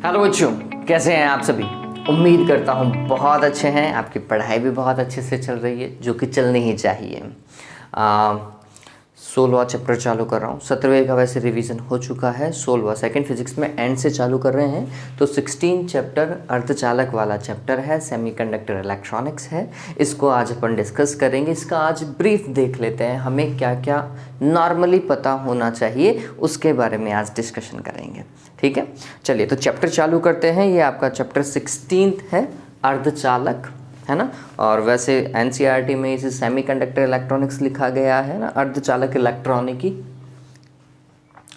Hello बच्चों, कैसे हैं आप सभी। उम्मीद करता हूँ बहुत अच्छे हैं। आपकी पढ़ाई भी बहुत अच्छे से चल रही है, जो कि चलनी ही चाहिए। 16वां चैप्टर चालू कर रहा हूँ। 17वें का वैसे रिवीजन हो चुका है। 16वां सेकंड फिजिक्स में एंड से चालू कर रहे हैं। तो 16 चैप्टर अर्धचालक वाला चैप्टर है, सेमीकंडक्टर इलेक्ट्रॉनिक्स है। इसको आज अपन डिस्कस करेंगे। इसका आज ब्रीफ देख लेते हैं, हमें क्या क्या नॉर्मली पता होना चाहिए उसके बारे में आज डिस्कशन करेंगे। ठीक है, चलिए तो चैप्टर चालू करते हैं। ये आपका चैप्टर 16 है, अर्धचालक, है ना। और वैसे एनसीईआरटी में इसे सेमीकंडक्टर इलेक्ट्रॉनिक्स लिखा गया है ना, अर्धचालक इलेक्ट्रॉनिकी।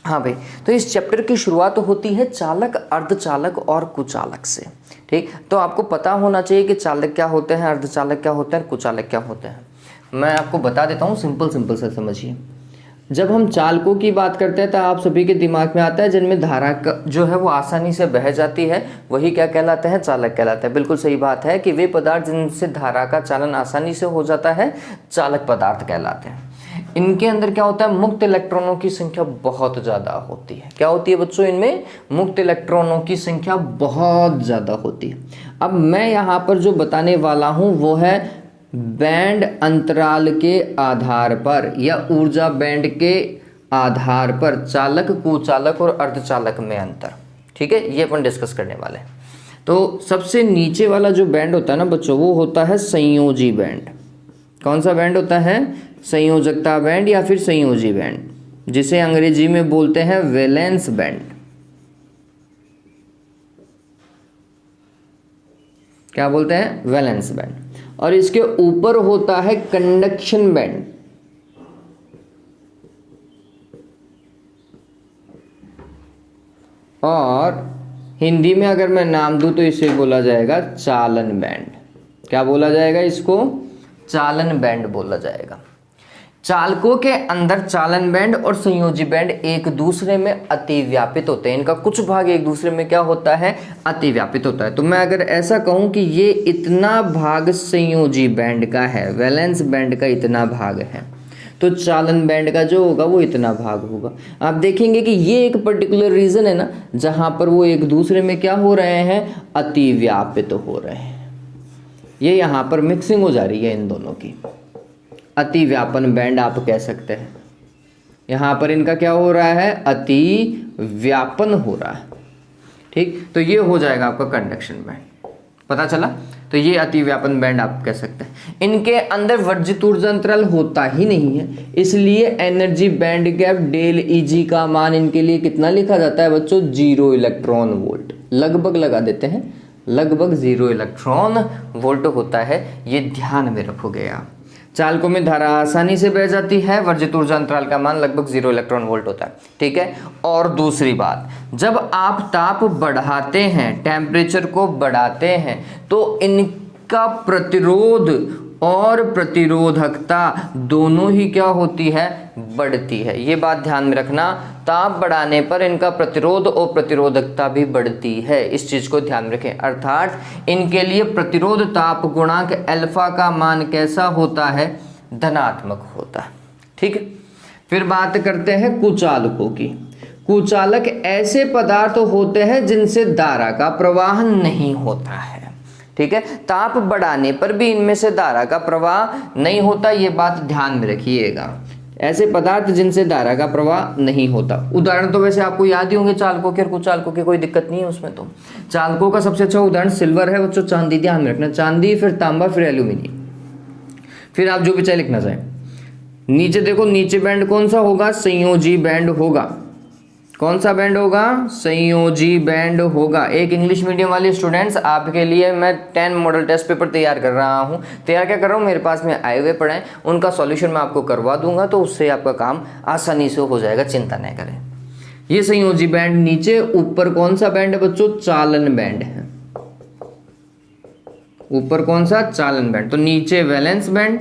हाँ भाई, तो इस चैप्टर की शुरुआत होती है चालक, अर्धचालक और कुचालक से। ठीक, तो आपको पता होना चाहिए कि चालक क्या होते हैं, अर्धचालक क्या होते हैं, कुचालक क्या होते हैं। मैं आपको बता देता हूँ, सिंपल से समझिए। जब हम चालकों की बात करते हैं तो आप सभी के दिमाग में आता है जिनमें धारा जो है वो आसानी से बह जाती है, वही क्या कहलाते हैं, चालक कहलाते हैं। बिल्कुल सही बात है कि वे पदार्थ जिनसे धारा का चालन आसानी से हो जाता है चालक पदार्थ कहलाते हैं। इनके अंदर क्या होता है, मुक्त इलेक्ट्रॉनों की संख्या बहुत ज़्यादा होती है। क्या होती है बच्चों, इनमें मुक्त इलेक्ट्रॉनों की संख्या बहुत ज़्यादा होती है। अब मैं यहाँ पर जो बताने वाला हूँ वो है बैंड अंतराल के आधार पर या ऊर्जा बैंड के आधार पर चालक, कुचालक और अर्धचालक में अंतर। ठीक है, ये अपन डिस्कस करने वाले हैं। तो सबसे नीचे वाला जो बैंड होता है ना बच्चों, वो होता है संयोजी बैंड। कौन सा बैंड होता है, संयोजकता बैंड या फिर संयोजी बैंड, जिसे अंग्रेजी में बोलते हैं वैलेंस बैंड। क्या बोलते हैं, वैलेंस बैंड। और इसके ऊपर होता है कंडक्शन बैंड। और हिंदी में अगर मैं नाम दूं तो इसे बोला जाएगा चालन बैंड। क्या बोला जाएगा इसको, चालन बैंड बोला जाएगा। चालकों के अंदर चालन बैंड और संयोजी बैंड एक दूसरे में अतिव्यापित होते हैं। इनका कुछ भाग एक दूसरे में क्या होता है, अतिव्यापित होता है। तो मैं अगर ऐसा कहूं कि ये इतना भाग संयोजी बैंड का है, वैलेंस बैंड का इतना भाग है, तो चालन बैंड का जो होगा वो इतना भाग होगा। आप देखेंगे कि ये एक पर्टिकुलर रीजन है ना, जहां पर वो एक दूसरे में क्या हो रहे हैं, अतिव्यापित हो रहे हैं। ये यहाँ पर मिक्सिंग हो जा रही है इन दोनों की, अतिव्यापन बैंड आप कह सकते हैं। यहाँ पर इनका क्या हो रहा है, अतिव्यापन हो रहा है। ठीक, तो ये हो जाएगा आपका कंडक्शन बैंड। पता चला, तो ये अतिव्यापन बैंड आप कह सकते हैं। इनके अंदर वर्जित ऊर्जा अंतराल होता ही नहीं है, इसलिए energy band gap del E g का मान इनके लिए कितना लिखा जाता है बच्चों, 0 इलेक्ट्रॉन वोल्ट। लगभग लगा देते हैं, लगभग 0 इलेक्ट्रॉन वोल्ट होता है। ये ध्यान में रखोगे आप। चालकों में धारा आसानी से बह जाती है, वर्जित ऊर्जा अंतराल का मान लगभग 0 इलेक्ट्रॉन वोल्ट होता है। ठीक है, और दूसरी बात, जब आप ताप बढ़ाते हैं, टेम्परेचर को बढ़ाते हैं, तो इनका प्रतिरोध और प्रतिरोधकता दोनों ही क्या होती है, बढ़ती है। ये बात ध्यान में रखना, ताप बढ़ाने पर इनका प्रतिरोध और प्रतिरोधकता भी बढ़ती है। इस चीज को ध्यान में रखें। अर्थात इनके लिए प्रतिरोध ताप गुणांक अल्फा का मान कैसा होता है, धनात्मक होता है। ठीक है, फिर बात करते हैं कुचालकों की। कुचालक ऐसे पदार्थ होते हैं जिनसे धारा का प्रवाह नहीं होता है। ठीक है, ताप बढ़ाने पर भी इनमें से धारा का प्रवाह नहीं होता, ये बात ध्यान में रखिएगा। ऐसे पदार्थ जिनसे धारा का प्रवाह नहीं होता। उदाहरण तो वैसे आपको याद ही होंगे चालकों के और कुचालकों के, कोई दिक्कत नहीं है उसमें। तो चालकों का सबसे अच्छा उदाहरण सिल्वर है बच्चों, चांदी। ध्यान में रखना, चांदी, फिर तांबा, फिर एल्यूमिनियम, फिर आप जो भी चाहे लिखना चाहें। नीचे देखो, नीचे बैंड कौन सा होगा, संयोजी बैंड होगा। कौन सा बैंड होगा, संयोजी बैंड होगा। एक इंग्लिश मीडियम वाले स्टूडेंट्स, आपके लिए मैं 10 मॉडल टेस्ट पेपर तैयार कर रहा हूँ। तैयार क्या कर रहा हूँ, मेरे पास में आए हुए पड़े हैं, उनका सॉल्यूशन मैं आपको करवा दूंगा, तो उससे आपका काम आसानी से हो जाएगा, चिंता नहीं करें। ये संयोजी बैंड नीचे, ऊपर कौन सा बैंड है बच्चों, चालन बैंड है। ऊपर कौन सा, चालन बैंड। तो नीचे वैलेंस बैंड,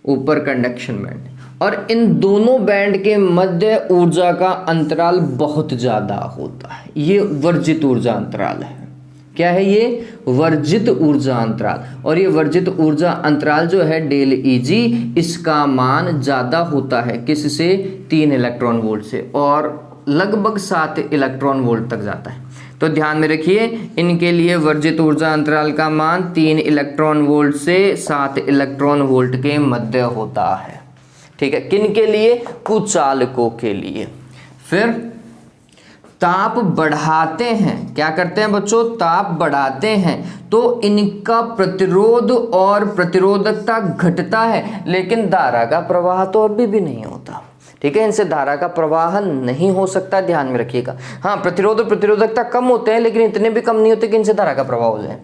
ऊपर कंडक्शन बैंड। और इन दोनों बैंड के मध्य ऊर्जा का अंतराल बहुत ज्यादा होता है। ये वर्जित ऊर्जा अंतराल है। क्या है ये, वर्जित ऊर्जा अंतराल। और ये वर्जित ऊर्जा अंतराल जो है डेल ईजी, इसका मान ज्यादा होता है किससे, 3 इलेक्ट्रॉन वोल्ट से, और लगभग 7 इलेक्ट्रॉन वोल्ट तक जाता है। तो ध्यान में रखिए, इनके लिए वर्जित ऊर्जा अंतराल का मान 3 इलेक्ट्रॉन वोल्ट से 7 इलेक्ट्रॉन वोल्ट के मध्य होता है। ठीक है, किन के लिए? कुचालकों के लिए। फिर ताप बढ़ाते हैं, क्या करते हैं बच्चों? ताप बढ़ाते हैं तो इनका प्रतिरोध और प्रतिरोधकता घटता है, लेकिन धारा का प्रवाह तो अभी भी नहीं होता। ठीक है, इनसे धारा का प्रवाह नहीं हो सकता, ध्यान में रखिएगा। हाँ, प्रतिरोध और प्रतिरोधकता कम होते हैं, लेकिन इतने भी कम नहीं होते कि इनसे धारा का प्रवाह हो जाए।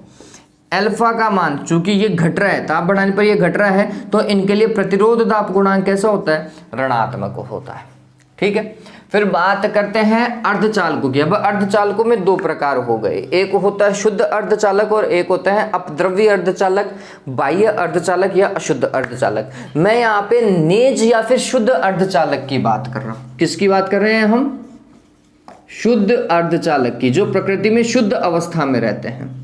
अल्फा का मान, चूंकि ये घट रहा है, ताप बढ़ाने पर ये घट रहा है, तो इनके लिए प्रतिरोध ताप गुणांक कैसा होता है? ऋणात्मक होता है। ठीक है, फिर बात करते हैं अर्धचालकों की। अब अर्धचालकों में 2 प्रकार हो गए, एक होता है शुद्ध अर्धचालक और एक होता है अपद्रव्य अर्धचालक, बाह्य अर्धचालक या अशुद्ध अर्धचालक। मैं यहाँ पे नेज या फिर शुद्ध अर्धचालक की बात कर रहा हूं। किसकी बात कर रहे हैं हम? शुद्ध अर्धचालक की, जो प्रकृति में शुद्ध अवस्था में रहते हैं।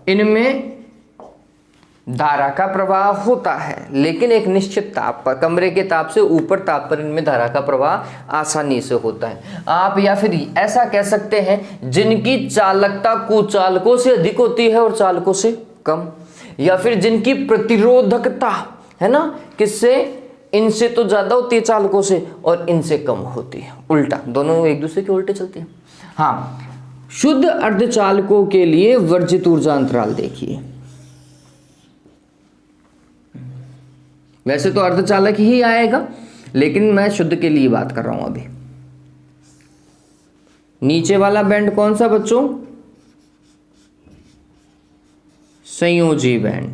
इनमें धारा का प्रवाह होता है, लेकिन एक निश्चित ताप पर, कमरे के ताप से ऊपर ताप पर इनमें धारा का प्रवाह आसानी से होता है। आप या फिर ऐसा कह सकते हैं जिनकी चालकता कुचालकों से अधिक होती है और चालकों से कम, या फिर जिनकी प्रतिरोधकता है ना, किससे? इनसे तो ज्यादा होती है चालकों से और इनसे कम होती है, उल्टा, दोनों एक दूसरे के उल्टे चलते हैं। हाँ, शुद्ध अर्धचालकों के लिए वर्जित ऊर्जा अंतराल देखिए। वैसे तो अर्धचालक ही आएगा, लेकिन मैं शुद्ध के लिए बात कर रहा हूं अभी। नीचे वाला बैंड कौन सा बच्चों? संयोजी बैंड।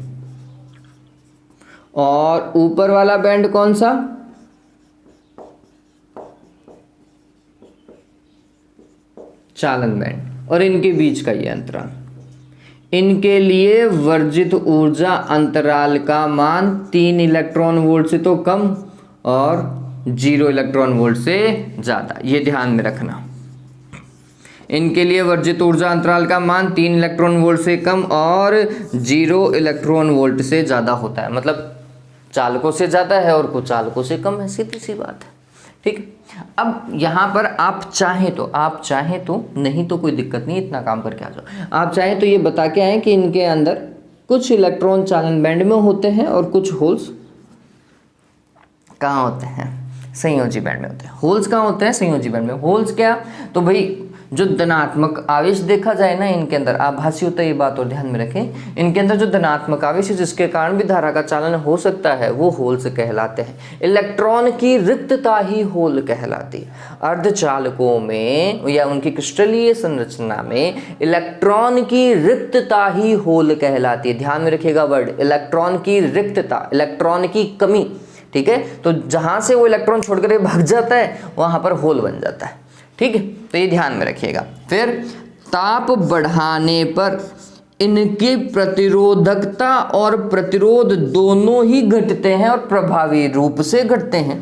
और ऊपर वाला बैंड कौन सा? चालन बैंड। और इनके बीच का ये अंतराल, इनके लिए वर्जित ऊर्जा अंतराल का मान 3 इलेक्ट्रॉन वोल्ट से तो कम और 0 इलेक्ट्रॉन वोल्ट से ज्यादा, ये ध्यान में रखना। इनके लिए वर्जित ऊर्जा अंतराल का मान 3 इलेक्ट्रॉन वोल्ट से कम और 0 इलेक्ट्रॉन वोल्ट से ज्यादा होता है, मतलब चालकों से ज्यादा है और कुचालकों से कम है, सीधी सी बात है। ठीक, अब यहां पर आप चाहें तो नहीं तो कोई दिक्कत नहीं, इतना काम करके आ जाओ। आप चाहें तो ये बता के आए कि इनके अंदर कुछ इलेक्ट्रॉन चालन बैंड में होते हैं और कुछ होल्स कहाँ होते हैं? संयोजी बैंड में होते हैं। होल्स कहाँ होते हैं? संयोजी बैंड में। होल्स क्या? तो भाई जो धनात्मक आवेश देखा जाए ना इनके अंदर, आभासी होता है ये बात और ध्यान में रखें, इनके अंदर जो धनात्मक आवेश है जिसके कारण भी धारा का चालन हो सकता है, वो होल्स कहलाते हैं। इलेक्ट्रॉन की रिक्तता ही होल कहलाती है। अर्धचालकों में या उनकी क्रिस्टलीय संरचना में इलेक्ट्रॉन की रिक्तता ही होल कहलाती है। ध्यान में रखिएगा वर्ड, इलेक्ट्रॉन की रिक्तता, इलेक्ट्रॉन की कमी। ठीक है, तो जहां से वो इलेक्ट्रॉन छोड़कर भाग जाता है वहां पर होल बन जाता है। ठीक है, तो ये ध्यान में रखिएगा। फिर ताप बढ़ाने पर इनकी प्रतिरोधकता और प्रतिरोध दोनों ही घटते हैं और प्रभावी रूप से घटते हैं।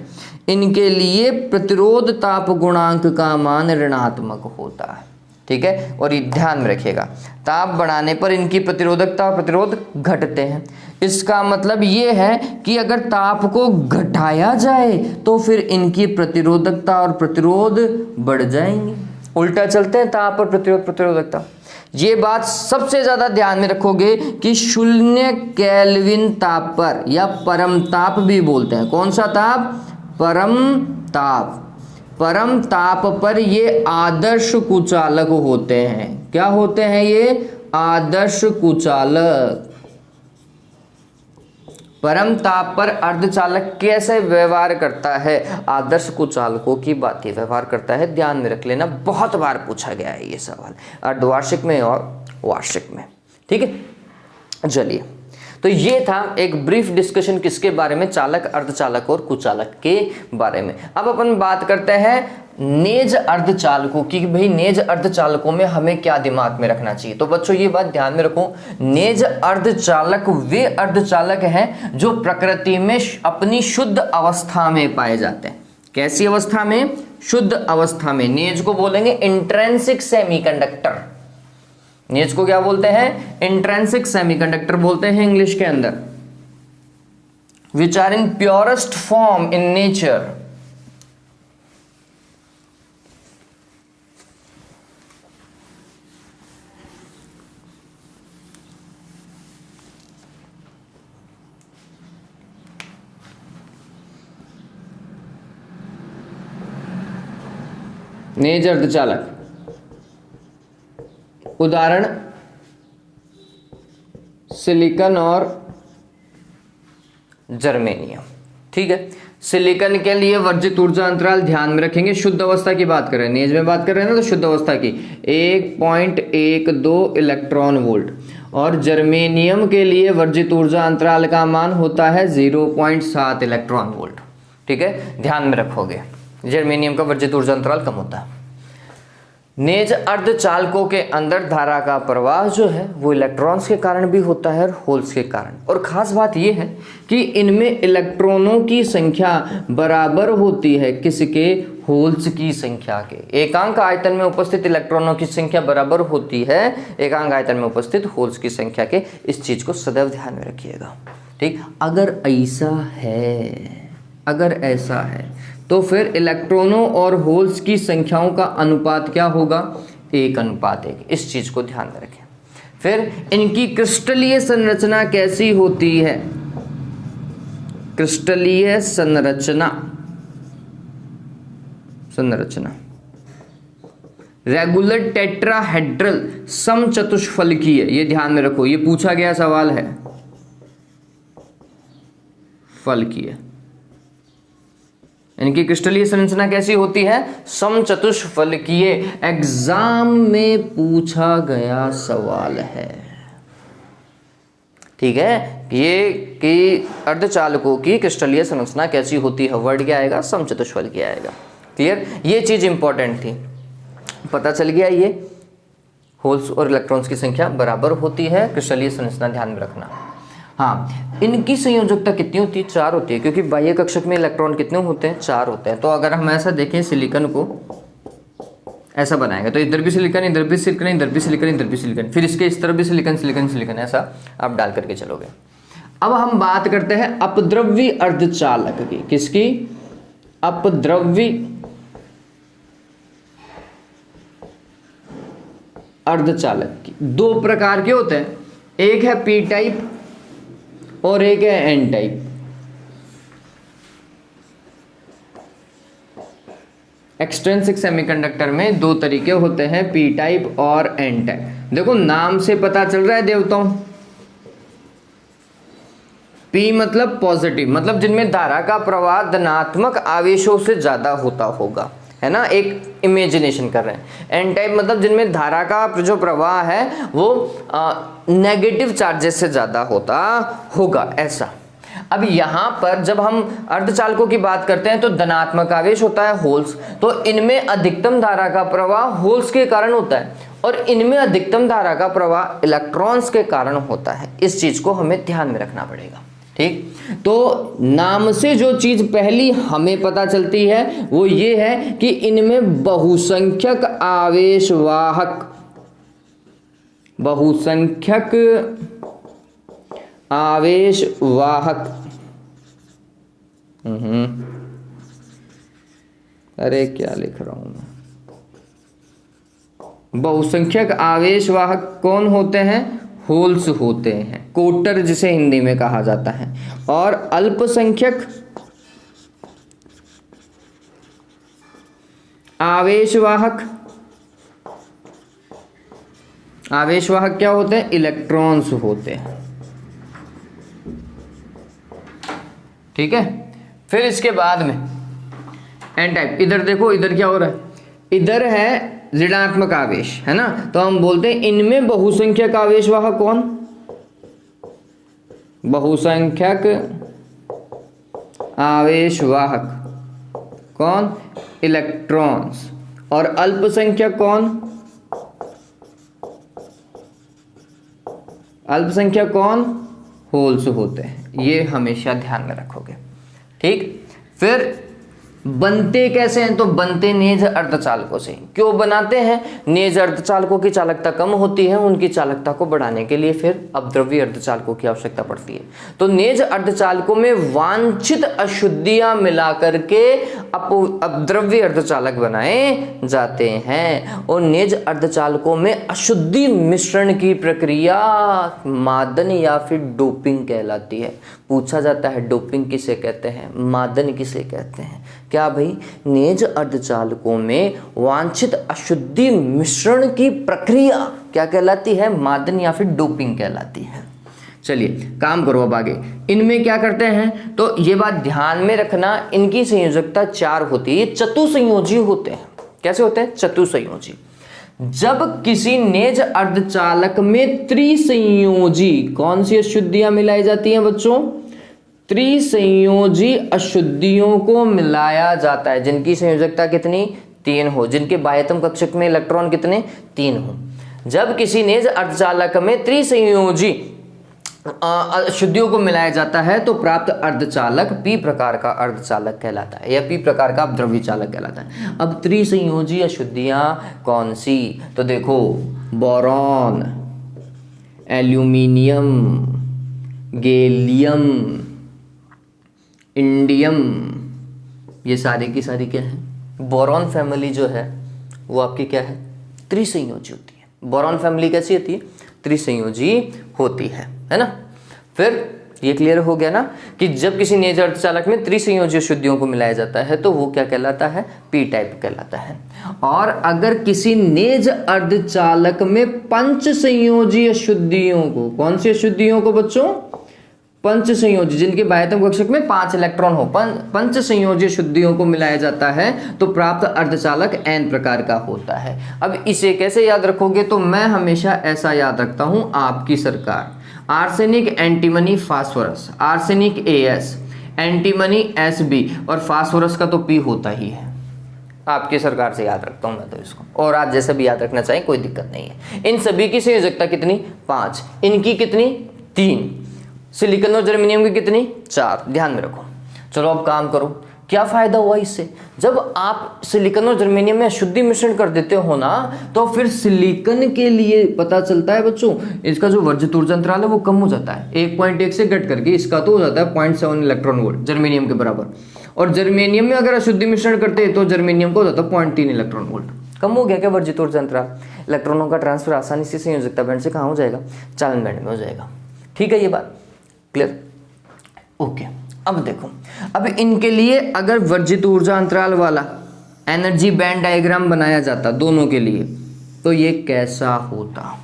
इनके लिए प्रतिरोध ताप गुणांक का मान ऋणात्मक होता है। ठीक है, और ये ध्यान में रखिएगा, ताप बढ़ाने पर इनकी प्रतिरोधकता और प्रतिरोध घटते हैं। इसका मतलब ये है कि अगर ताप को घटाया जाए तो फिर इनकी प्रतिरोधकता और प्रतिरोध बढ़ जाएंगे। उल्टा चलते हैं ताप और प्रतिरोधकता। ये बात सबसे ज्यादा ध्यान में रखोगे कि 0 केल्विन ताप पर, या परम ताप भी बोलते हैं, कौन सा ताप? परम ताप। परम ताप पर ये आदर्श कुचालक होते हैं। क्या होते हैं ये? आदर्श कुचालक। परम ताप पर अर्धचालक कैसे व्यवहार करता है? आदर्श कुचालकों की बात ही व्यवहार करता है। ध्यान में रख लेना, बहुत बार पूछा गया है ये सवाल, अर्धवार्षिक में और वार्षिक में। ठीक है, चलिए, तो ये था एक ब्रीफ डिस्कशन किसके बारे में? चालक, अर्धचालक और कुचालक के बारे में। अब अपन बात करते हैं नेज अर्धचालकों की। भाई नेज अर्धचालकों में हमें क्या दिमाग में रखना चाहिए? तो बच्चों ये बात ध्यान में रखो, नेज अर्धचालक वे अर्धचालक हैं जो प्रकृति में अपनी शुद्ध अवस्था में पाए जाते हैं। कैसी अवस्था में? शुद्ध अवस्था में। नेज को बोलेंगे इंट्रिंसिक सेमीकंडक्टर। नेज को क्या बोलते हैं? इंट्रिंसिक सेमीकंडक्टर बोलते हैं इंग्लिश के अंदर। Which are in purest form in nature. नेज अर्धचालक, उदाहरण सिलिकॉन और जर्मेनियम। ठीक है, सिलिकॉन के लिए वर्जित ऊर्जा अंतराल ध्यान में रखेंगे। शुद्ध अवस्था की बात कर रहे हैं, नेज में बात कर रहे हैं ना, तो शुद्ध अवस्था की 1.12 इलेक्ट्रॉन वोल्ट, और जर्मेनियम के लिए वर्जित ऊर्जा अंतराल का मान होता है 0.7 इलेक्ट्रॉन वोल्ट। ठीक है, ध्यान में रखोगे, जर्मेनियम का वर्जित ऊर्जा अंतराल कम होता है। नेज अर्धचालकों के अंदर धारा का प्रवाह जो है वो इलेक्ट्रॉन्स के कारण भी होता है और होल्स के कारण। और खास बात ये है कि इनमें इलेक्ट्रॉनों की संख्या बराबर होती है किसके, होल्स की संख्या के। एकांक आयतन में उपस्थित इलेक्ट्रॉनों की संख्या बराबर होती है एकांक आयतन में उपस्थित होल्स की संख्या के। इस चीज को सदैव ध्यान में रखिएगा। ठीक, अगर ऐसा है तो फिर इलेक्ट्रॉनों और होल्स की संख्याओं का अनुपात क्या होगा, 1:1। इस चीज को ध्यान में रखें। फिर इनकी क्रिस्टलीय संरचना कैसी होती है, क्रिस्टलीय संरचना रेगुलर टेट्राहेड्रल समचतुष्फलकीय, ये ध्यान में रखो, ये पूछा गया सवाल है। फलकीय, इनकी क्रिस्टलीय संरचना कैसी होती है, समचतुष्फलकीय। एग्जाम में पूछा गया सवाल है। ठीक है, ये कि अर्धचालकों की क्रिस्टलीय संरचना कैसी होती है, वर्ड क्या आएगा, समचतुष्फलकीय आएगा। क्लियर, ये चीज इंपॉर्टेंट थी, पता चल गया। ये होल्स और इलेक्ट्रॉन्स की संख्या बराबर होती है, क्रिस्टलीय संरचना ध्यान में रखना। हाँ, इनकी संयोजकता कितनी होती है, 4 होती है, क्योंकि बाह्य कक्षक में इलेक्ट्रॉन कितने होते हैं, 4 होते हैं। तो अगर हम ऐसा देखें, सिलिकॉन को ऐसा बनाएंगे तो इधर भी सिलिकॉन, इधर भी सिलिकॉन, इधर भी सिलिकॉन, इधर भी सिलिकॉन, फिर इसके इस तरफ भी सिलिकॉन सिलिकॉन सिलिकॉन, ऐसा आप डाल करके चलोगे। अब हम बात करते हैं अपद्रव्य अर्धचालक की। किसकी, अपद्रव्य अर्धचालक की। 2 प्रकार के होते हैं, एक है पी टाइप और एक है एन टाइप। एक्सट्रिंसिक सेमीकंडक्टर में 2 तरीके होते हैं, पी टाइप और एन टाइप। देखो नाम से पता चल रहा है देवताओं, पी मतलब पॉजिटिव, मतलब जिनमें धारा का प्रवाह धनात्मक आवेशों से ज्यादा होता होगा, है ना, एक इमेजिनेशन कर रहे हैं। एन टाइप मतलब जिनमें धारा का जो प्रवाह है वो नेगेटिव चार्जेस से ज्यादा होता होगा, ऐसा। अब यहाँ पर जब हम अर्धचालकों की बात करते हैं तो धनात्मक आवेश होता है होल्स, तो इनमें अधिकतम धारा का प्रवाह होल्स के कारण होता है और इनमें अधिकतम धारा का प्रवाह इलेक्ट्रॉन्स के कारण होता है। इस चीज को हमें ध्यान में रखना पड़ेगा। ठीक, तो नाम से जो चीज पहली हमें पता चलती है वो ये है कि इनमें बहुसंख्यक आवेशवाहक, बहुसंख्यक आवेशवाहक, अरे क्या लिख रहा हूं मैं, बहुसंख्यक आवेशवाहक कौन होते हैं, होल्स होते हैं, कोटर जिसे हिंदी में कहा जाता है। और अल्पसंख्यक आवेशवाहक, आवेशवाहक क्या होते हैं, इलेक्ट्रॉन्स होते हैं। ठीक है, फिर इसके बाद में एन टाइप। इधर देखो, इधर क्या हो रहा है, इधर है ऋणात्मक आवेश, है ना, तो हम बोलते हैं इनमें बहुसंख्यक आवेशवाहक कौन, बहुसंख्यक आवेशवाहक कौन, इलेक्ट्रॉन्स। और अल्पसंख्यक कौन, अल्पसंख्यक कौन, होल्स होते हैं। ये हमेशा ध्यान में रखोगे। ठीक, फिर बनते कैसे हैं, तो बनते नेज अर्धचालकों से। क्यों बनाते हैं, नेज अर्धचालकों की चालकता कम होती है, उनकी चालकता को बढ़ाने के लिए फिर अपद्रव्य अर्धचालकों की आवश्यकता पड़ती है। तो नेज अर्धचालकों में वांछित अशुद्धियां मिलाकर के अपद्रव्य अर्धचालक बनाए जाते हैं। और नेज अर्धचालकों में अशुद्धि मिश्रण की प्रक्रिया मादन या फिर डोपिंग कहलाती है। पूछा जाता है डोपिंग किसे कहते हैं, मादन किसे कहते हैं। क्या भाई, नेज अर्धचालकों में वांछित अशुद्धि मिश्रण की प्रक्रिया क्या कहलाती है, मादन या फिर डोपिंग कहलाती है। चलिए काम करो अब आगे। इनमें क्या करते हैं, तो ये बात ध्यान में रखना, इनकी संयोजकता 4 होती है, ये चतुसंयोजी होते हैं। कैसे होते हैं, चतुसंयोजी। जब किसी नेज अर्धचालक में त्रिसंयोजी कौन सी अशुद्धियां मिलाई जाती हैं बच्चों, त्रिसंयोजी अशुद्धियों को मिलाया जाता है, जिनकी संयोजकता कितनी, 3 हो, जिनके बाह्यतम कक्षक में इलेक्ट्रॉन कितने, 3 हो। जब किसी नेज अर्धचालक में त्रिसंयोजी अशुद्धियों को मिलाया जाता है तो प्राप्त अर्धचालक पी प्रकार का अर्धचालक कहलाता है, या पी प्रकार का अपद्रव्य चालक कहलाता है। अब त्रिसंयोजी अशुद्धियां कौन सी, तो देखो बोरॉन, एल्यूमिनियम, गैलियम, इंडियम, ये सारी की सारी क्या है, बोरॉन फैमिली जो है वो आपकी क्या है, त्रिसंयोजी होती है। बोरॉन फैमिली कैसी होती है, त्रिसंयोजी होती है ना। फिर ये क्लियर हो गया ना कि जब किसी नेज अर्धचालक में त्रिसंयोजी अशुद्धियों को मिलाया जाता है तो वो क्या कहलाता है, पी टाइप कहलाता है। और अगर किसी नेज अर्धचालक में पंच संयोजी अशुद्धियों को, कौन सी अशुद्धियों को बच्चों, पंच संयोजी, जिनके बाह्यतम कक्षक में 5 इलेक्ट्रॉन हो, पंच संयोजी अशुद्धियों को मिलाया जाता है तो प्राप्त अर्धचालक एन प्रकार का होता है। अब इसे कैसे याद रखोगे, तो मैं हमेशा ऐसा याद रखता हूं, आपकी सरकार arsenic, antimony, phosphorus, arsenic AS, antimony SB और फास्फोरस का तो P होता ही है। आपकी सरकार से याद रखता हूं मैं तो इसको, और आप जैसे भी याद रखना चाहिए कोई दिक्कत नहीं है। इन सभी की संयोजकता कितनी, 5, इनकी कितनी, 3, सिलिकॉन और जर्मेनियम की कितनी, 4। ध्यान में रखो। चलो अब काम करो, क्या फायदा हुआ इससे, जब आप सिलिकॉन और जर्मेनियम में अशुद्धि मिश्रण कर देते हो ना, तो फिर सिलिकॉन के लिए पता चलता है बच्चों, इसका जो वर्जित ऊर्जा अंतराल है वो कम हो जाता है, 1.1 से घट करके इसका तो हो जाता है 0.7 इलेक्ट्रॉन वोल्ट, जर्मेनियम के बराबर। और जर्मेनियम में अगर अशुद्धि मिश्रण करते हैं तो जर्मेनियम को हो जाता है 0.3 इलेक्ट्रॉन वोल्ट। कम हो गया क्या वर्जित ऊर्जा अंतराल, इलेक्ट्रॉनों का ट्रांसफर आसानी से संयोजकता बैंड से कहाँ हो जाएगा, चालन बैंड में हो जाएगा। ठीक है, ये बात क्लियर, ओके। अब देखो, अब इनके लिए अगर वर्जित ऊर्जा अंतराल वाला एनर्जी बैंड डायग्राम बनाया जाता दोनों के लिए, तो ये कैसा होता।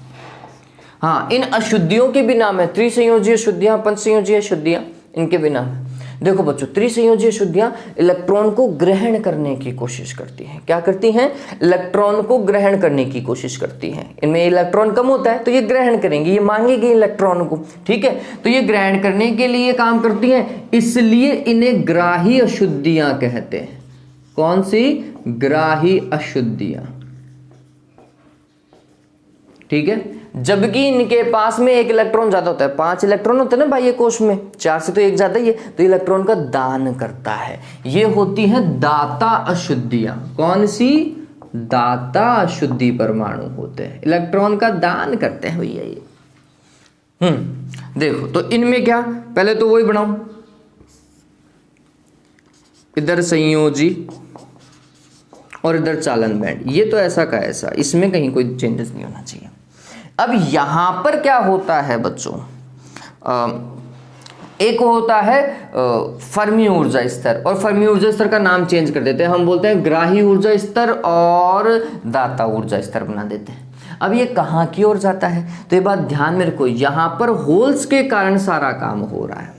हाँ, इन अशुद्धियों के भी नाम है, त्रिसंयोजी अशुद्धियां, पंचसंयोजी अशुद्धियां, इनके भी नाम है। देखो बच्चों, त्रिसंयोजी अशुद्धियां इलेक्ट्रॉन को ग्रहण करने की कोशिश करती हैं। क्या करती हैं, इलेक्ट्रॉन को ग्रहण करने की कोशिश करती हैं। इनमें इलेक्ट्रॉन कम होता है तो ये ग्रहण करेंगी, ये मांगेगी इलेक्ट्रॉन को, ठीक है। तो ये ग्रहण करने के लिए काम करती हैं, इसलिए इन्हें ग्राही अशुद्धियां कहते हैं। कौन सी, ग्राही अशुद्धियां, ठीक है। जबकि इनके पास में 1 इलेक्ट्रॉन ज्यादा होता है, 5 इलेक्ट्रॉन होते हैं ना बाह्य कोश में, 4 से तो 1 ज्यादा ही है, तो इलेक्ट्रॉन का दान करता है। ये होती है दाता अशुद्धियां। कौन सी, दाता अशुद्धि परमाणु होते हैं, इलेक्ट्रॉन का दान करते हैं भैया ये। देखो तो इनमें क्या, पहले तो वही बनाओ, इधर संयोजी और इधर चालन बैंड, ये तो ऐसा का ऐसा, इसमें कहीं कोई चेंजेस नहीं होना चाहिए। अब यहां पर क्या होता है बच्चों, एक होता है फर्मी ऊर्जा स्तर, और फर्मी ऊर्जा स्तर का नाम चेंज कर देते हैं, हम बोलते हैं ग्राही ऊर्जा स्तर और दाता ऊर्जा स्तर बना देते हैं। अब ये कहाँ की ओर जाता है, तो ये बात ध्यान में रखो, यहां पर होल्स के कारण सारा काम हो रहा है,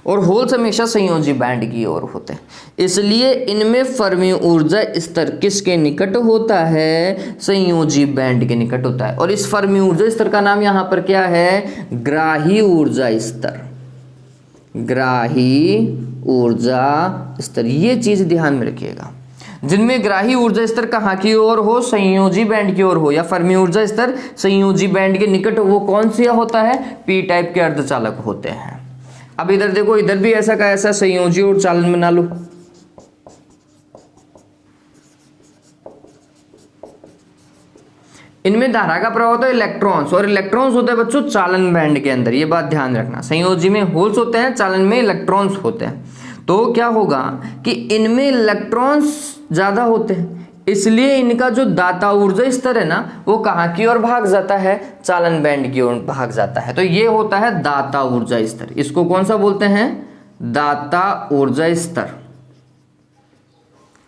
और होल्स हमेशा संयोजी बैंड की ओर होते हैं, इसलिए इनमें फर्मी ऊर्जा स्तर किसके निकट होता है, संयोजी बैंड के निकट होता है। और इस फर्मी ऊर्जा स्तर का नाम यहां पर क्या है, ग्राही ऊर्जा स्तर, ग्राही ऊर्जा स्तर। ये चीज ध्यान में रखिएगा, जिनमें ग्राही ऊर्जा स्तर कहाँ की ओर हो, संयोजी बैंड की ओर हो, या फर्मी ऊर्जा स्तर संयोजी बैंड के निकट हो, वो कौन सा होता है, पी टाइप के अर्धचालक होते हैं। अब इधर देखो, इधर भी ऐसा का ऐसा संयोजी और चालन बना लो। इनमें धारा का प्रवाह होता है इलेक्ट्रॉन्स, और इलेक्ट्रॉन्स होते हैं बच्चों चालन बैंड के अंदर, ये बात ध्यान रखना। संयोजी में होल्स होते हैं, चालन में इलेक्ट्रॉन्स होते हैं। तो क्या होगा कि इनमें इलेक्ट्रॉन्स ज़्यादा होते हैं, इसलिए इनका जो दाता ऊर्जा स्तर है ना वो कहाँ की ओर भाग जाता है, चालन बैंड की ओर भाग जाता है। तो ये होता है दाता ऊर्जा स्तर। इसको कौन सा बोलते हैं, दाता ऊर्जा स्तर।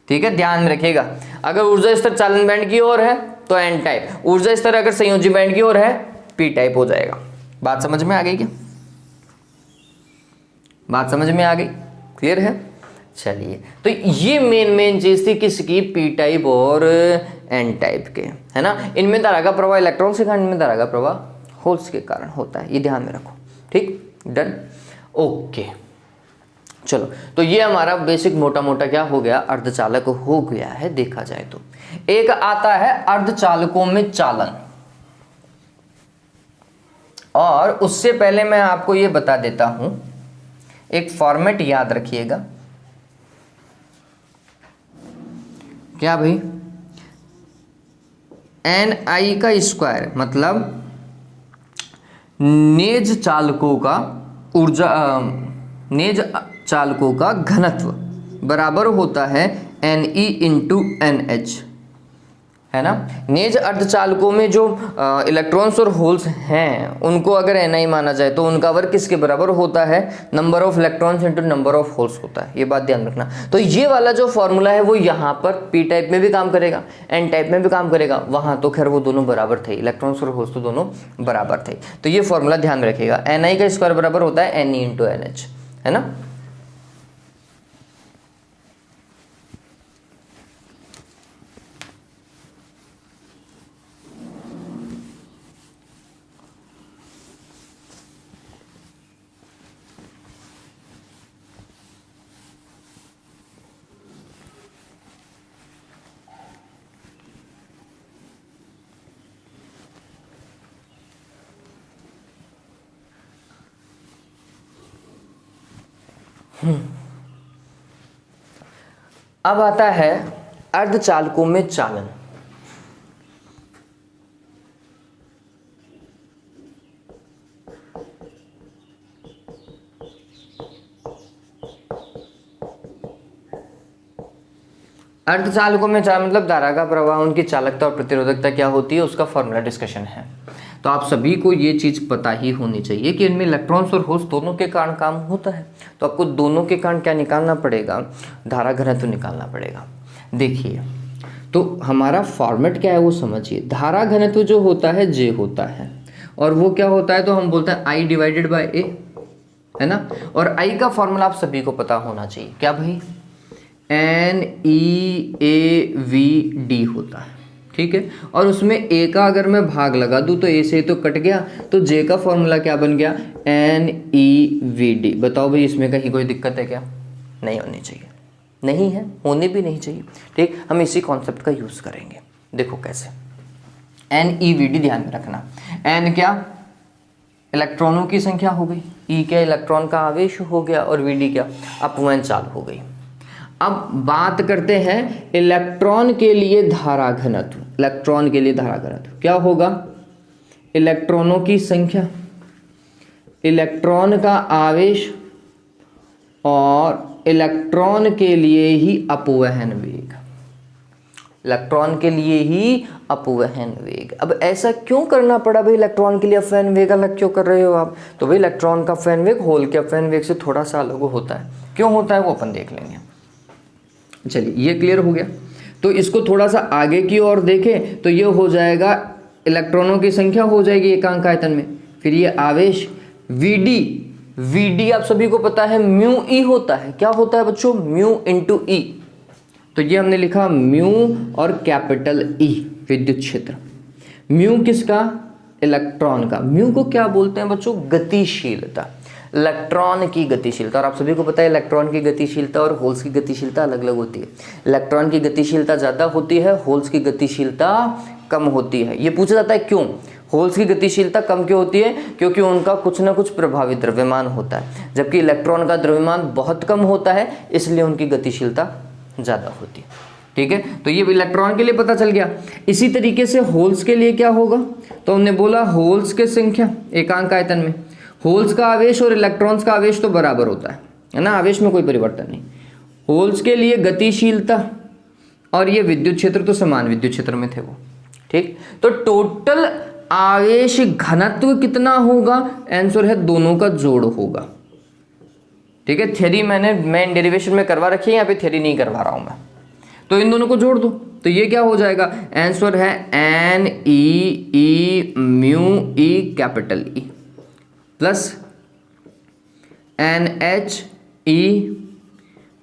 ठीक है, ध्यान में रखिएगा। अगर ऊर्जा स्तर चालन बैंड की ओर है तो एन टाइप, ऊर्जा स्तर अगर संयोजी बैंड की ओर है पी टाइप हो जाएगा। बात समझ में आ गई क्या, बात समझ में आ गई, क्लियर है। चलिए, तो ये मेन चीज थी किसकी, पी टाइप और एन टाइप के, है ना। इनमें धारा का प्रवाह इलेक्ट्रॉन के कारण, इनमें धारा का प्रवाह होल्स के कारण होता है, ये ध्यान में रखो। ठीक, डन, ओके। चलो, तो ये हमारा बेसिक मोटा मोटा क्या हो गया, अर्धचालक हो गया है देखा जाए तो। एक आता है अर्धचालकों में चालन, और उससे पहले मैं आपको ये बता देता हूं, एक फॉर्मेट याद रखिएगा। क्या भाई, Ni का स्क्वायर मतलब नेज चालकों का ऊर्जा, नेज चालकों का घनत्व बराबर होता है Ne इंटू NH, है ना। नेज अर्धचालकों में जो इलेक्ट्रॉन्स और होल्स हैं उनको अगर Ni माना जाए तो उनका वर्ग किसके बराबर होता है, number of electrons into number of holes होता है, ये बात ध्यान रखना। तो ये वाला जो फॉर्मूला है वो यहाँ पर पी टाइप में भी काम करेगा, एन टाइप में भी काम करेगा। वहाँ तो खैर वो दोनों बराबर थे, इलेक्ट्रॉन्स और होल्स तो दोनों बराबर थे। तो ये फॉर्मूला ध्यान में रखिएगा, Ni का स्क्वायर बराबर होता है Ne इंटू NH, है ना। अब आता है अर्धचालकों में चालन। अर्धचालकों में चालन मतलब धारा का प्रवाह, उनकी चालकता और प्रतिरोधकता क्या होती है उसका फॉर्मूला डिस्कशन है। तो आप सभी को ये चीज़ पता ही होनी चाहिए कि इनमें इलेक्ट्रॉन्स और होल्स दोनों के कारण काम होता है। तो आपको दोनों के कारण क्या निकालना पड़ेगा, धारा घनत्व निकालना पड़ेगा। देखिए, तो हमारा फॉर्मेट क्या है वो समझिए। धारा घनत्व जो होता है जे होता है, और वो क्या होता है तो हम बोलते हैं I डिवाइडेड बाय ए, है ना। और I का फॉर्मूला आप सभी को पता होना चाहिए, क्या भाई, NeAVD होता है, ठीक है। और उसमें ए का अगर मैं भाग लगा दूं तो ए से तो कट गया, तो जे का फॉर्मूला क्या बन गया, NeVD। बताओ भाई, इसमें कहीं कोई दिक्कत है क्या, नहीं होनी चाहिए, नहीं है, होनी भी नहीं चाहिए। ठीक, हम इसी कॉन्सेप्ट का यूज़ करेंगे। देखो कैसे, NeVD ध्यान में रखना। N क्या, इलेक्ट्रॉनों की संख्या हो गई, E क्या, इलेक्ट्रॉन का आवेश हो गया, और VD क्या, अपवहन चाल हो गई। अब बात करते हैं इलेक्ट्रॉन के लिए धारा घनत्व। इलेक्ट्रॉन के लिए धारा घनत्व क्या होगा, इलेक्ट्रॉनों की संख्या, इलेक्ट्रॉन का आवेश, और इलेक्ट्रॉन के लिए ही अपवहन वेग। इलेक्ट्रॉन के लिए ही अपवहन वेग। अब ऐसा क्यों करना पड़ा भाई, इलेक्ट्रॉन के लिए अपवहन वेग अलग क्यों कर रहे हो आप। तो भाई इलेक्ट्रॉन का अपवहन वेग होल के अपवहन वेग से थोड़ा सा अलग होता है। क्यों होता है वो अपन देख लेंगे। चलिए, ये क्लियर हो गया। तो इसको थोड़ा सा आगे की ओर देखें तो ये हो जाएगा, इलेक्ट्रॉनों की संख्या हो जाएगी एकांक आयतन में, फिर ये आवेश VD आप सभी को पता है म्यू ई होता है। क्या होता है बच्चों, म्यू इंटू ई। तो ये हमने लिखा म्यू और कैपिटल ई विद्युत क्षेत्र। म्यू किसका, इलेक्ट्रॉन का। म्यू को क्या बोलते हैं बच्चों, गतिशीलता, इलेक्ट्रॉन की गतिशीलता। और आप सभी को पता है इलेक्ट्रॉन की गतिशीलता और होल्स की गतिशीलता अलग अलग होती है। इलेक्ट्रॉन की गतिशीलता ज़्यादा होती है, होल्स की गतिशीलता कम होती है। ये पूछा जाता है क्यों, होल्स की गतिशीलता कम क्यों होती है, क्योंकि उनका कुछ ना कुछ प्रभावी द्रव्यमान होता है, जबकि इलेक्ट्रॉन का द्रव्यमान बहुत कम होता है, इसलिए उनकी गतिशीलता ज़्यादा होती है। ठीक है, तो ये इलेक्ट्रॉन के लिए पता चल गया। इसी तरीके से होल्स के लिए क्या होगा, तो हमने बोला होल्स की संख्या एकांक आयतन में, होल्स का आवेश और इलेक्ट्रॉन्स का आवेश तो बराबर होता है ना, आवेश में कोई परिवर्तन नहीं। होल्स के लिए गतिशीलता और ये विद्युत क्षेत्र तो समान विद्युत क्षेत्र में थे वो, ठीक। तो टोटल आवेश घनत्व कितना होगा, आंसर है दोनों का जोड़ होगा, ठीक है। थ्योरी मैंने मेन डेरिवेशन में करवा रखी है, यहाँ पे थ्योरी नहीं करवा रहा हूं मैं। तो इन दोनों को जोड़ दो तो ये क्या हो जाएगा, आंसर है n e mu e capital E plus n h e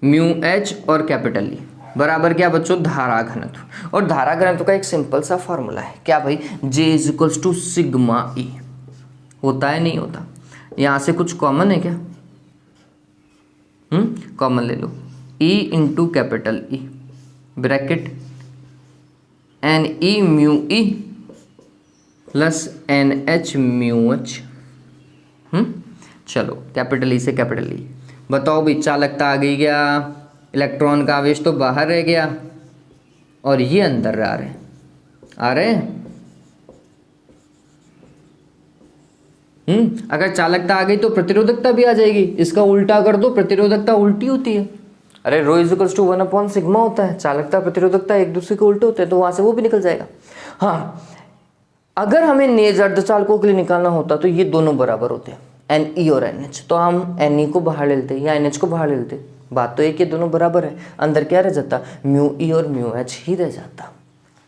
mu h और कैपिटल ई बराबर क्या बच्चों, धारा घनत्व। और धारा घनत्व का एक सिंपल सा फॉर्मूला है, क्या भाई, J equals to sigma E. होता है नहीं होता, यहां से कुछ कॉमन है क्या, कॉमन ले लो, E into capital E bracket n e mu e plus n h mu h. चलो कैपिटल ई से कैपिटल ई, बताओ भाई चालकता आ गई क्या, इलेक्ट्रॉन का आवेश तो बाहर रह गया और ये अंदर आ रहे अगर चालकता आ गई तो प्रतिरोधकता भी आ जाएगी, इसका उल्टा कर दो, प्रतिरोधकता उल्टी होती है। अरे रो इज इक्वल्स टू 1/सिग्मा होता है, चालकता प्रतिरोधकता एक दूसरे के उल्टे होते हैं, तो वहां से वो भी निकल जाएगा। हाँ, अगर हमें नेज अर्धचालकों के लिए निकालना होता तो ये दोनों बराबर होते हैं, एन ई और एन एच, तो हम एन ई को बाहर ले लेते या एन एच को बाहर ले लेते, बात तो एक ये दोनों बराबर है, अंदर क्या रह जाता, म्यू ई और म्यू एच ही रह जाता,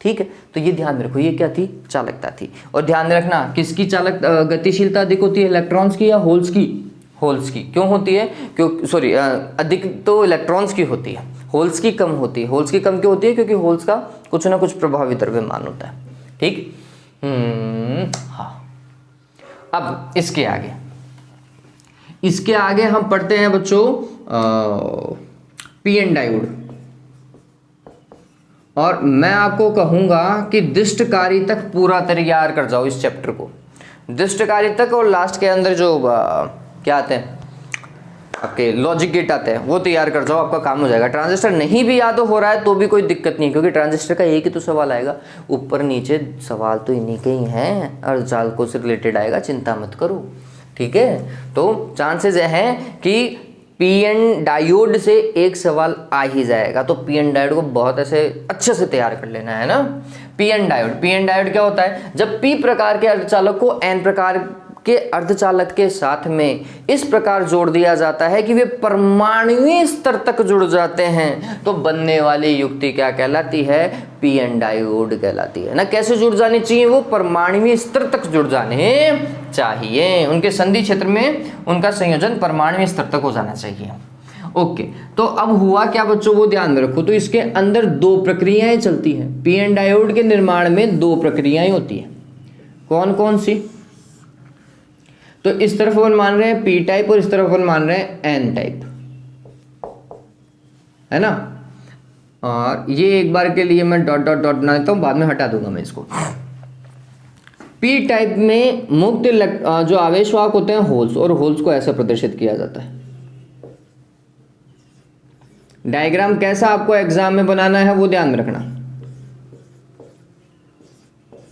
ठीक है। तो ये ध्यान में रखो, ये क्या थी, चालकता थी। और ध्यान में रखना किसकी चालक गतिशीलता अधिक होती है, इलेक्ट्रॉन्स की या होल्स की, होल्स की। क्यों होती है, क्यों सॉरी अधिक तो इलेक्ट्रॉन्स की होती है, होल्स की कम होती है। होल्स की कम क्यों होती है, क्योंकि होल्स का कुछ ना कुछ प्रभावी द्रव्यमान होता है, ठीक। हाँ, अब इसके आगे हम पढ़ते हैं बच्चों पी एन डायोड। और मैं आपको कहूंगा कि दिष्टकारी तक पूरा तैयार कर जाओ इस चैप्टर को, दिष्टकारी तक, और लास्ट के अंदर जो क्या आते हैं आपके लॉजिक गेट आते हैं वो तैयार कर जाओ, आपका काम हो जाएगा। ट्रांजिस्टर नहीं भी याद हो रहा है तो भी कोई दिक्कत नहीं, क्योंकि ट्रांजिस्टर का एक ही तो सवाल आएगा, ऊपर नीचे सवाल तो इन्हीं के ही हैं, अर्धचालकों से रिलेटेड आएगा, चिंता मत करो, ठीक है। तो चांसेस हैं कि पीएन डायोड से एक सवाल आ ही जाएगा, तो पीएन डायोड को बहुत ऐसे अच्छे से तैयार कर लेना है ना। पीएन डायोड क्या होता है, जब पी प्रकार के अर्धचालक को एन प्रकार के अर्धचालक के साथ में इस प्रकार जोड़ दिया जाता है कि वे परमाणुवीय स्तर तक जुड़ जाते हैं, तो बनने वाली युक्ति क्या कहलाती है, पीएन डायोड कहलाती है ना। कैसे जुड़ जाने चाहिए, वो परमाणुवीय स्तर तक जुड़ जाने चाहिए, उनके संधि क्षेत्र में उनका संयोजन परमाणुवीय स्तर तक हो जाना चाहिए। ओके, तो अब हुआ क्या बच्चों, वो ध्यान में रखो। तो इसके अंदर दो प्रक्रियाएं चलती हैं, पीएन डायोड के निर्माण में दो प्रक्रियाएं होती हैं, कौन कौन सी, तो इस तरफ अपन मान रहे हैं पी टाइप और इस तरफ अपन मान रहे हैं एन टाइप, है ना। और ये एक बार के लिए मैं डॉट डॉट डॉट बना देता हूं, बाद में हटा दूंगा मैं इसको। पी टाइप में मुक्त जो आवेशवाहक होते हैं होल्स, और होल्स को ऐसा प्रदर्शित किया जाता है। डायग्राम कैसा आपको एग्जाम में बनाना है वो ध्यान में रखना,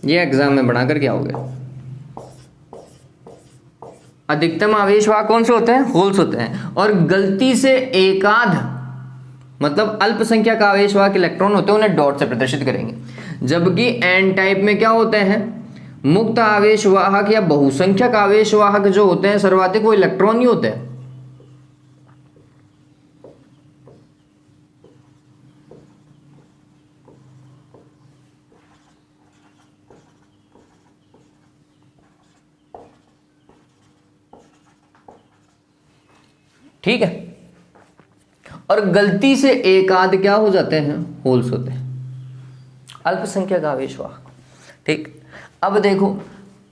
ये एग्जाम में बनाकर क्या हो गया, अधिकतम आवेशवाहक कौन से होते हैं, होल्स होते हैं, और गलती से एकाध मतलब अल्पसंख्यक आवेशवाहक इलेक्ट्रॉन होते हैं उन्हें डॉट से प्रदर्शित करेंगे। जबकि एन टाइप में क्या होते हैं, मुक्त आवेशवाहक या बहुसंख्यक आवेशवाहक जो होते हैं सर्वाधिक वो इलेक्ट्रॉन ही होते हैं। ठीक है, और गलती से एक आध क्या हो जाते हैं, होल्स होते हैं, अल्पसंख्यक आवेशवाहक। ठीक, अब देखो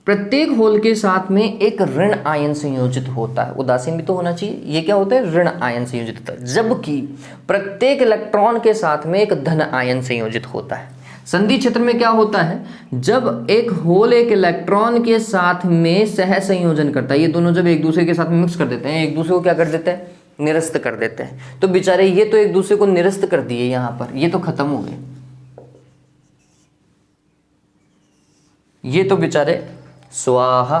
प्रत्येक होल के साथ में एक ऋण आयन संयोजित होता है, उदासीन भी तो होना चाहिए, ये क्या होता है, ऋण आयन संयोजित होता है, जबकि प्रत्येक इलेक्ट्रॉन के साथ में एक धन आयन संयोजित होता है। संधि क्षेत्र में क्या होता है, जब एक होल एक इलेक्ट्रॉन के साथ में सह संयोजन करता है, ये दोनों जब एक दूसरे के साथ में मिक्स कर देते हैं, एक दूसरे को क्या कर देते हैं, निरस्त कर देते हैं, तो बेचारे ये तो एक दूसरे को निरस्त कर दिए, यहां पर ये तो खत्म हो गए, ये तो बेचारे स्वाहा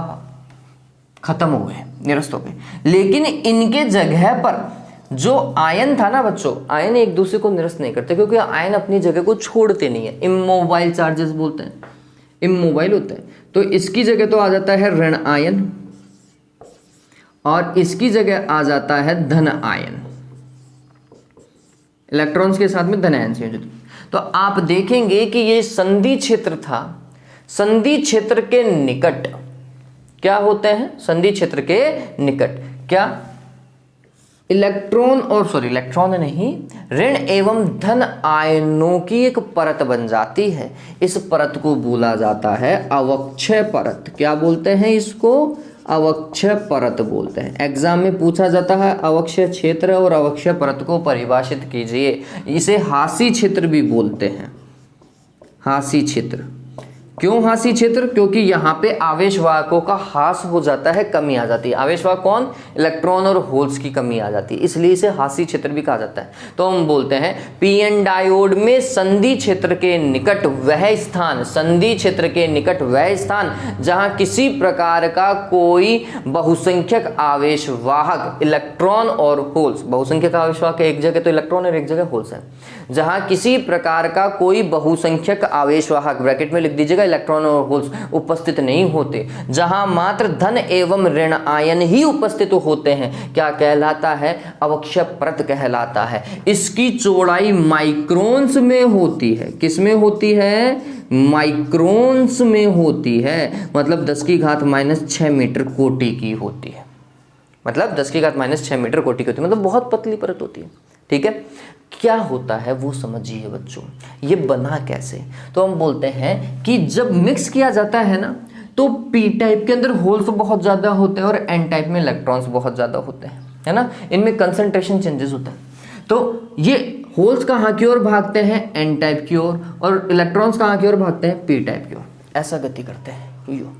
खत्म हो गए, निरस्त हो गए। लेकिन इनके जगह पर जो आयन था ना बच्चों, आयन एक दूसरे को निरस्त नहीं करते क्योंकि आयन अपनी जगह को छोड़ते नहीं है, इमोबाइल चार्जेस बोलते हैं, इमोबाइल होते हैं। तो इसकी जगह तो आ जाता है ऋण आयन और इसकी जगह आ जाता है धन आयन, इलेक्ट्रॉन्स के साथ में धन आयन संयोजित। तो आप देखेंगे कि ये संधि क्षेत्र था, संधि क्षेत्र के निकट क्या होते हैं, संधि क्षेत्र के निकट क्या इलेक्ट्रॉन नहीं, ऋण एवं धन आयनों की एक परत बन जाती है। इस परत को बोला जाता है अवक्षय परत। क्या बोलते हैं इसको? अवक्षय परत बोलते हैं। एग्जाम में पूछा जाता है अवक्षय क्षेत्र और अवक्षय परत को परिभाषित कीजिए। इसे हासी क्षेत्र भी बोलते हैं, हासी क्षेत्र। क्यों हासी क्षेत्र? क्योंकि यहाँ पे आवेश वाहकों का हास हो जाता है, कमी आ जाती है। आवेश वाहक कौन? इलेक्ट्रॉन और होल्स की कमी आ जाती है, इसलिए इसे हासी क्षेत्र भी कहा जाता है। तो हम बोलते हैं पीएन डायोड में संधि क्षेत्र के निकट वह स्थान, संधि क्षेत्र के निकट वह स्थान जहां किसी प्रकार का कोई बहुसंख्यक आवेश वाहक इलेक्ट्रॉन और होल्स, बहुसंख्यक आवेश वाहक एक जगह तो इलेक्ट्रॉन और एक जगह होल्स है, जहां किसी प्रकार का कोई बहुसंख्यक आवेश वाहक, ब्रैकेट में लिख दीजिएगा इलेक्ट्रॉन और होल्स, उपस्थित नहीं होते, जहां मात्र धन एवं ऋण आयन ही उपस्थित होते हैं, क्या कहलाता है? अवक्षय परत कहलाता है। इसकी चौड़ाई माइक्रोन्स में होती है। किस में होती है? माइक्रोन्स में होती है, मतलब 10⁻⁻6 मीटर कोटि की होती है, मतलब 10⁻⁻6 मीटर कोटि की होती है, मतलब बहुत पतली परत होती है। ठीक है, क्या होता है वो समझिए बच्चों, ये बना कैसे? तो हम बोलते हैं कि जब मिक्स किया जाता है ना, तो पी टाइप के अंदर होल्स बहुत ज़्यादा होते हैं और एन टाइप में इलेक्ट्रॉन्स बहुत ज़्यादा होते हैं, है ना, इनमें कंसंट्रेशन चेंजेस होता है। तो ये होल्स कहाँ की ओर भागते हैं? एन टाइप की ओर, और इलेक्ट्रॉन्स कहाँ की ओर भागते हैं? पी टाइप की ओर। ऐसा गति करते हैं यो,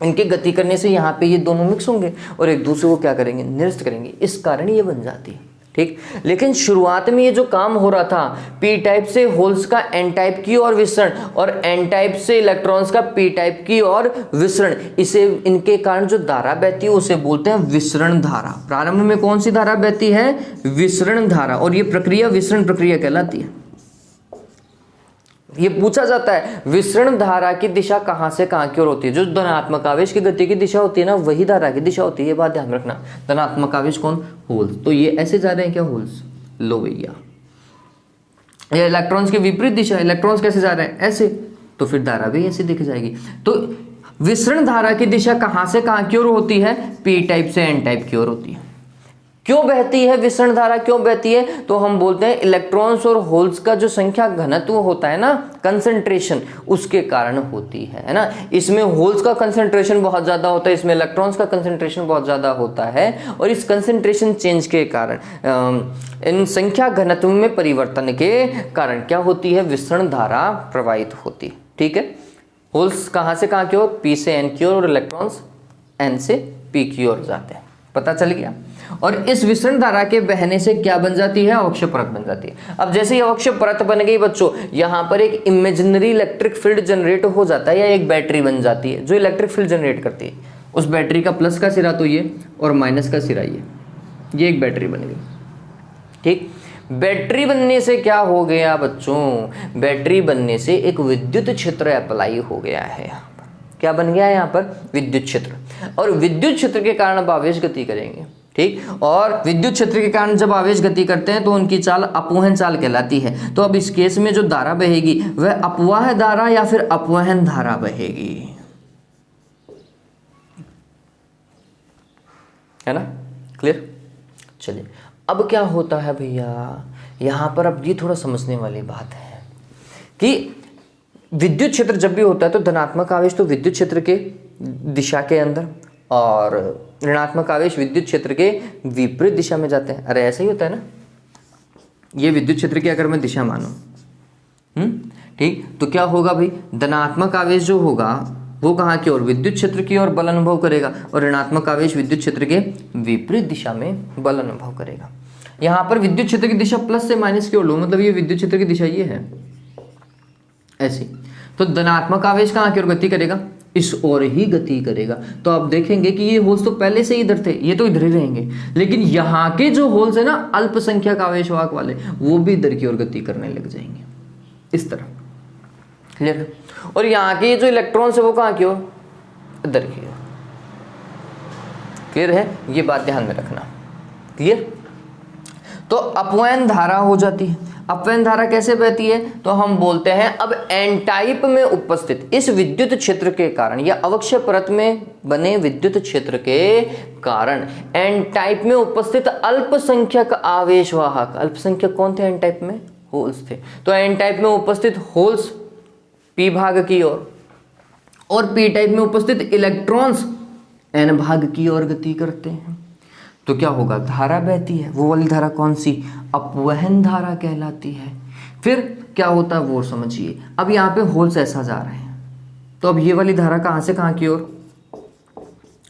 इनके गति करने से यहाँ पे ये दोनों मिक्स होंगे और एक दूसरे को क्या करेंगे? निरस्त करेंगे, इस कारण ये बन जाती है। ठीक, लेकिन शुरुआत में ये जो काम हो रहा था, पी टाइप से होल्स का एन टाइप की ओर विसरण और एन टाइप से इलेक्ट्रॉन्स का पी टाइप की ओर विसरण, इसे इनके कारण जो धारा बहती है उसे बोलते हैं विसरण धारा। प्रारंभ में कौन सी धारा बहती है? विसरण धारा, और ये प्रक्रिया विसरण प्रक्रिया कहलाती है। ये पूछा जाता है विसरण धारा की दिशा कहां से कहां की ओर होती है? जो धनात्मक आवेश की गति की दिशा होती है ना, वही धारा की दिशा होती है, ये बात ध्यान रखना। धनात्मक आवेश कौन? होल्स। तो ये ऐसे जा रहे हैं क्या? होल्स। लो भैया, ये इलेक्ट्रॉन्स की विपरीत दिशा, इलेक्ट्रॉन्स कैसे जा रहे हैं? ऐसे, तो फिर धारा भी ऐसे दिख जाएगी। तो विसरण धारा की दिशा कहां से कहां की ओर होती है? पी टाइप से एन टाइप की ओर होती है। क्यों बहती है विसरण धारा, क्यों बहती है? तो हम बोलते हैं इलेक्ट्रॉन्स और होल्स का जो संख्या घनत्व होता है ना, कंसंट्रेशन, उसके कारण होती है ना। इसमें होल्स का कंसंट्रेशन बहुत ज्यादा होता है, इसमें इलेक्ट्रॉन्स का कंसंट्रेशन बहुत ज्यादा होता है, और इस कंसंट्रेशन चेंज के कारण, इन संख्या घनत्व में परिवर्तन के कारण क्या होती है? विसरण धारा प्रवाहित होती। ठीक है, होल्स कहां से कहां की ओर? पी से एन की ओर, और इलेक्ट्रॉन्स एन से पी की ओर जाते हैं। पता चल गया? और इस विसरण धारा के बहने से क्या बन जाती है? अवक्षय परत बन जाती है। अब जैसे ही अवक्षय परत बन गई बच्चों, यहां पर एक इमेजिनरी इलेक्ट्रिक फील्ड जनरेट हो जाता है, या एक बैटरी बन जाती है जो इलेक्ट्रिक फील्ड जनरेट करती है। उस बैटरी का प्लस का सिरा तो ये, और माइनस का सिरा ये एक बैटरी बन गई। ठीक, बैटरी बनने से क्या हो गया बच्चों? बैटरी बनने से एक विद्युत क्षेत्र अप्लाई हो गया है। यहाँ पर क्या बन गया है? यहाँ पर विद्युत क्षेत्र, और विद्युत क्षेत्र के कारण अब आवेश गति करेंगे। ठीक, और विद्युत क्षेत्र के कारण जब आवेश गति करते हैं तो उनकी चाल अपवहन चाल कहलाती है। तो अब इस केस में जो धारा बहेगी वह अपवाह धारा या फिर अपवहन धारा बहेगी, है ना? क्लियर? चलिए, अब क्या होता है भैया, यहां पर अब ये थोड़ा समझने वाली बात है कि विद्युत क्षेत्र जब भी होता है तो धनात्मक आवेश तो विद्युत क्षेत्र के दिशा के अंदर, और ऋणात्मक आवेश विद्युत क्षेत्र के विपरीत दिशा में जाते हैं। अरे ऐसा ही होता है ना, ये विद्युत क्षेत्र की अगर मैं दिशा मानूं, ठीक, तो क्या होगा भाई? धनात्मक आवेश जो होगा वो कहाँ की ओर? विद्युत क्षेत्र की ओर बल अनुभव करेगा, और ऋणात्मक आवेश विद्युत क्षेत्र के विपरीत दिशा में बल अनुभव करेगा। यहाँ पर विद्युत क्षेत्र की दिशा प्लस से माइनस की ओर लो, मतलब ये विद्युत क्षेत्र की दिशा ये है ऐसी। तो धनात्मक आवेश कहाँ की ओर गति करेगा? इस ओर ही गति करेगा। तो आप देखेंगे कि ये होल्स तो पहले से इधर थे, ये तो इधर ही रहेंगे, लेकिन यहाँ के जो होल्स है ना अल्पसंख्यक आवेशवाहक वाले, वो भी इधर की ओर गति करने लग जाएंगे इस तरह। क्लियर है? और यहाँ के जो इलेक्ट्रॉन्स है वो कहाँ की ओर? इधर की ओर। क्लियर है? ये बात ध्यान में रखना। क्लियर? तो अपवयन धारा हो जाती है। अपवयन धारा कैसे बहती है? तो हम बोलते हैं अब एन टाइप में उपस्थित इस विद्युत क्षेत्र के कारण या अवक्षय परत में बने विद्युत क्षेत्र के कारण एन टाइप में उपस्थित अल्पसंख्यक आवेशवाहक, अल्पसंख्यक कौन थे एन टाइप में? होल्स थे। तो एन टाइप में उपस्थित होल्स पी भाग की ओर और पी टाइप में उपस्थित इलेक्ट्रॉन्स एन भाग की ओर गति करते हैं। तो क्या होगा? धारा बहती है। वो वाली धारा कौन सी? अपवहन धारा कहलाती है। फिर क्या होता है वो समझिए। अब यहाँ पे होल्स ऐसा जा रहे हैं, तो अब ये वाली धारा कहाँ से कहाँ की ओर?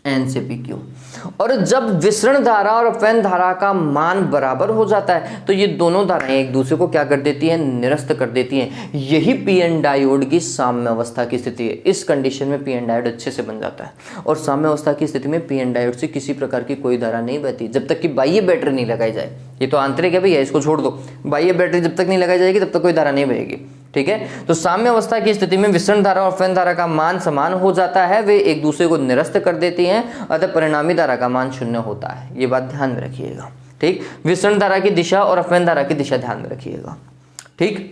एन से पी की ओर। और जब विसरण धारा और अपवयन धारा का मान बराबर हो जाता है तो ये दोनों धाराएं एक दूसरे को क्या कर देती हैं? निरस्त कर देती हैं। यही पी एन डायोड की साम्य अवस्था की स्थिति है। इस कंडीशन में पी एन डायोड अच्छे से बन जाता है और साम्य अवस्था की स्थिति में पी एन डायोड से किसी प्रकार की कोई धारा नहीं बहती जब तक कि बाह्य बैटरी नहीं लगाई जाए। ये तो आंतरिक है भैया, इसको छोड़ दो। बाह्य बैटरी जब तक नहीं लगाई जाएगी तब तक कोई धारा नहीं बहेगी। ठीक है? तो साम्य अवस्था की स्थिति में विसरण धारा और अपवयन धारा का मान समान हो जाता है, वे एक दूसरे को निरस्त कर देती हैं, अतः परिणामी धारा का मान शून्य होता है। ये बात ध्यान में रखिएगा। ठीक? विसरण धारा की दिशा और अपवयन धारा की दिशा ध्यान में रखिएगा। ठीक?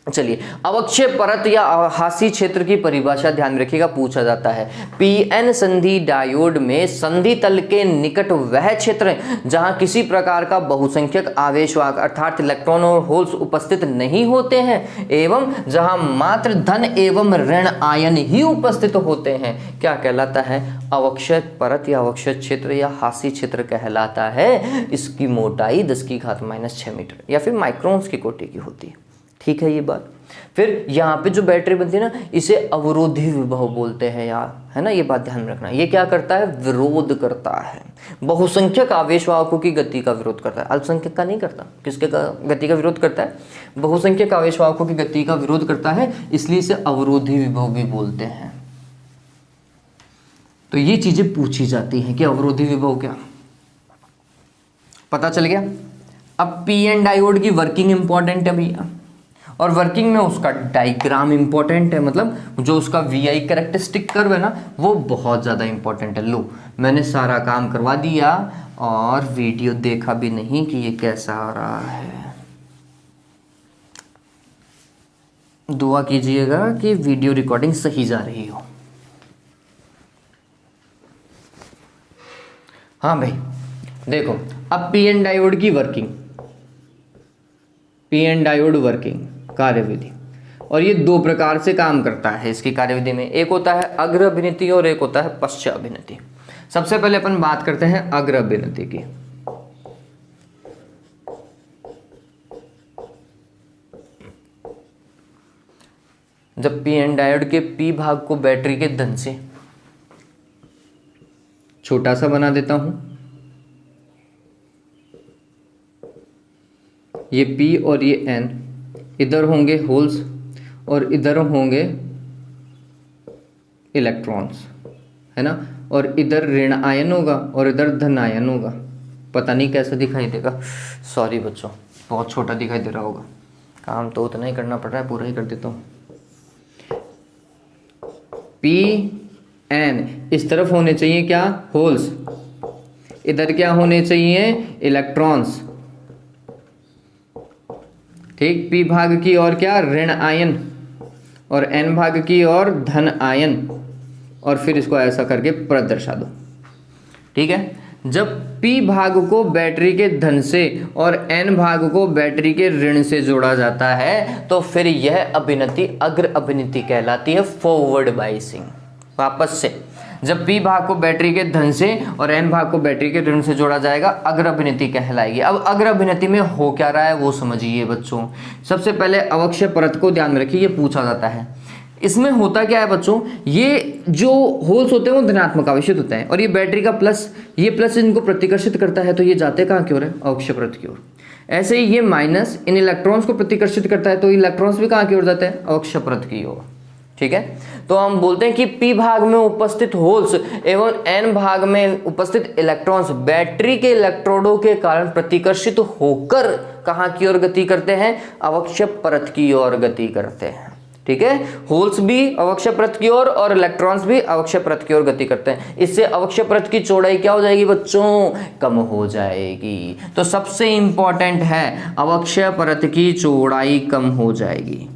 चलिए, अवक्षय परत या हासी क्षेत्र की परिभाषा ध्यान में रखिएगा, पूछा जाता है। पीएन संधि डायोड में संधि तल के निकट वह क्षेत्र है जहां किसी प्रकार का बहुसंख्यक आवेशवाहक अर्थात इलेक्ट्रॉन और होल्स उपस्थित नहीं होते हैं एवं जहां मात्र धन एवं ऋण आयन ही उपस्थित होते हैं। क्या कहलाता है? अवक्षय परत या अवक्षय क्षेत्र या हासी क्षेत्र कहलाता है। इसकी मोटाई 10⁻⁻6 मीटर या फिर माइक्रोन्स की कोटि की होती है। ठीक है ये बात। फिर यहाँ पे जो बैटरी बनती है ना, इसे अवरोधी विभव बोलते हैं यार, है ना। ये बात ध्यान में रखना। ये क्या करता है? विरोध करता है। बहुसंख्यक आवेशवाहकों की गति का विरोध करता है, अल्पसंख्यक का नहीं करता। किसके का गति का विरोध करता है? बहुसंख्यक आवेशवाहकों की गति का विरोध करता है, इसलिए इसे अवरोधी विभव भी बोलते हैं। तो ये चीजें पूछी जाती हैं कि अवरोधी विभव क्या, पता चल गया। अब पी एन डायोड की वर्किंग इंपॉर्टेंट है भैया, और वर्किंग में उसका डायग्राम इंपॉर्टेंट है, मतलब जो उसका वीआई कैरेक्टरिस्टिक कर्व है ना, वो बहुत ज़्यादा इंपॉर्टेंट है। लो, मैंने सारा काम करवा दिया और वीडियो देखा भी नहीं कि ये कैसा आ रहा है। दुआ कीजिएगा कि वीडियो रिकॉर्डिंग सही जा रही हो। हाँ भाई देखो, अब पी एन डायोड की working, P N diode working कार्यविधि, और ये दो प्रकार से काम करता है इसकी कार्यविधि में। एक होता है अग्र अभिनिति और एक होता है पश्चात अभिनिति। सबसे पहले अपन बात करते हैं अग्र अभिनिति की। जब पी एन डायोड के पी भाग को बैटरी के धन से छोटा सा बना देता हूं, ये P और ये N, इधर होंगे होल्स और इधर होंगे इलेक्ट्रॉन्स, है ना। और इधर ऋण आयन होगा और इधर धन आयन होगा। पता नहीं कैसा दिखाई देगा, सॉरी बच्चों, बहुत छोटा दिखाई दे रहा होगा। काम तो उतना ही करना पड़ रहा है, पूरा ही कर देता हूँ। P N इस तरफ होने चाहिए क्या? होल्स। इधर क्या होने चाहिए? इलेक्ट्रॉन्स। ठीक, P भाग की और क्या? ऋण आयन, और N भाग की और धन आयन, और फिर इसको ऐसा करके प्रदर्शा दो। ठीक है, जब P भाग को बैटरी के धन से और N भाग को बैटरी के ऋण से जोड़ा जाता है तो फिर यह अभिनिति अग्र अभिनिति कहलाती है, फॉरवर्ड बाइसिंग। वापस से, जब P भाग को बैटरी के धन से और N भाग को बैटरी के ऋण से जोड़ा जाएगा, अग्र अभिनिति कहलाएगी। अब अग्र अभिनिति में हो क्या रहा है वो समझिए बच्चों। सबसे पहले अवक्षय परत को ध्यान रखिए, ये पूछा जाता है। इसमें होता क्या है बच्चों, ये जो होल्स होते हैं वो धनात्मक आवेशित होते हैं और ये बैटरी का प्लस, ये प्लस इनको प्रतिकर्षित करता है, तो ये जाते कहाँ की ओर है? अवक्षय परत की ओर। ऐसे ही ये माइनस इन इलेक्ट्रॉन्स को प्रतिकर्षित करता है, तो इलेक्ट्रॉन्स भी कहाँ की ओर जाते हैं? अवक्षय परत की ओर। ठीक है। तो हम बोलते हैं कि p भाग में उपस्थित होल्स एवं n भाग में उपस्थित इलेक्ट्रॉन्स बैटरी के इलेक्ट्रोडों के कारण प्रतिकर्षित होकर कहां की ओर गति करते हैं, अवक्षय परत की ओर गति करते हैं। ठीक है, होल्स भी अवक्षय परत की ओर और इलेक्ट्रॉन्स भी अवक्षय परत की ओर गति करते हैं। इससे अवक्षय परत की चौड़ाई क्या हो जाएगी बच्चों, कम हो जाएगी। तो सबसे इंपॉर्टेंट है अवक्षय परत की चौड़ाई कम हो जाएगी।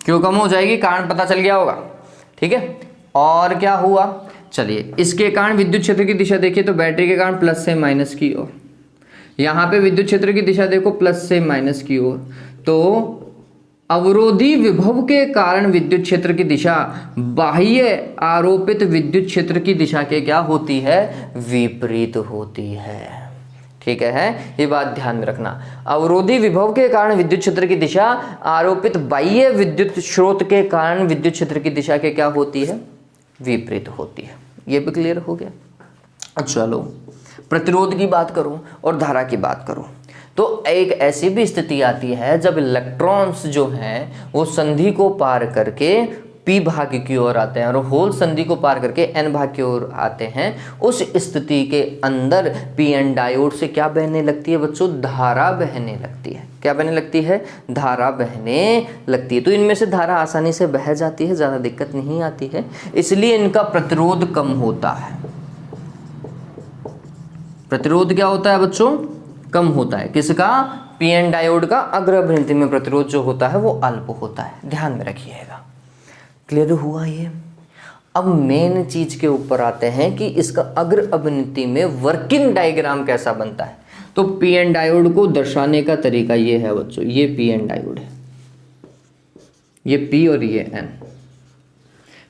क्यों कम हो जाएगी, कारण पता चल गया होगा। ठीक है, और क्या हुआ, चलिए इसके कारण विद्युत क्षेत्र की दिशा देखिए, तो बैटरी के कारण प्लस से माइनस की ओर, यहाँ पे विद्युत क्षेत्र की दिशा देखो प्लस से माइनस की ओर। तो अवरोधी विभव के कारण विद्युत क्षेत्र की दिशा बाह्य आरोपित विद्युत क्षेत्र की दिशा के क्या होती है, विपरीत होती है। ठीक है, ये बात ध्यान में रखना। अवरोधी विभव के कारण विद्युत क्षेत्र की दिशा आरोपित बाह्य विद्युत स्रोत के कारण विद्युत क्षेत्र की दिशा के क्या होती है, विपरीत होती है। ये भी क्लियर हो गया। चलो प्रतिरोध की बात करूं और धारा की बात करूं, तो एक ऐसी भी स्थिति आती है जब इलेक्ट्रॉन्स जो हैं वो संधि को पार करके p भाग की ओर आते हैं और होल संधि को पार करके n भाग की ओर आते हैं। उस स्थिति के अंदर पीएन डायोड से क्या बहने लगती है बच्चों, धारा बहने लगती है। क्या बहने लगती है, धारा बहने लगती है। तो इनमें से धारा आसानी से बह जाती है, ज़्यादा दिक्कत नहीं आती है, इसलिए इनका प्रतिरोध कम होता है। प्रतिरोध क्या होता है बच्चों, कम होता है। किसका, पीएन डायोड का अग्र अभिनति में प्रतिरोध जो होता है वो अल्प होता है, ध्यान में रखिएगा। क्लियर हुआ ये। अब मेन चीज के ऊपर आते हैं कि इसका अग्र अभिनति में वर्किंग डायग्राम कैसा बनता है। तो पीएन डायोड को दर्शाने का तरीका ये है बच्चों, ये पीएन डायोड है, ये पी और ये एन।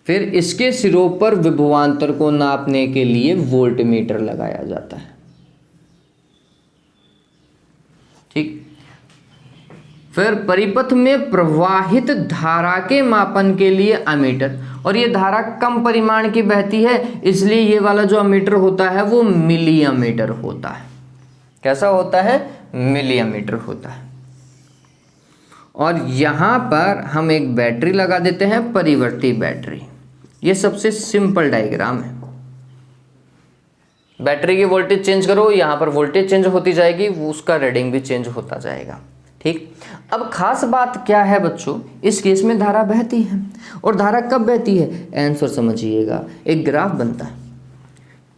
फिर इसके सिरों पर विभवांतर को नापने के लिए वोल्ट मीटर लगाया जाता है। ठीक, फिर परिपथ में प्रवाहित धारा के मापन के लिए अमीटर, और ये धारा कम परिमाण की बहती है इसलिए ये वाला जो अमीटर होता है वो मिली अमीटर होता है। कैसा होता है, मिली अमीटर होता है। और यहां पर हम एक बैटरी लगा देते हैं, परिवर्ती बैटरी। ये सबसे सिंपल डायग्राम है। बैटरी की वोल्टेज चेंज करो, यहां पर वोल्टेज चेंज होती जाएगी, उसका रीडिंग भी चेंज होता जाएगा। ठीक, अब खास बात क्या है बच्चों, इस केस में धारा बहती है, और धारा कब बहती है, आंसर समझिएगा। एक ग्राफ बनता है,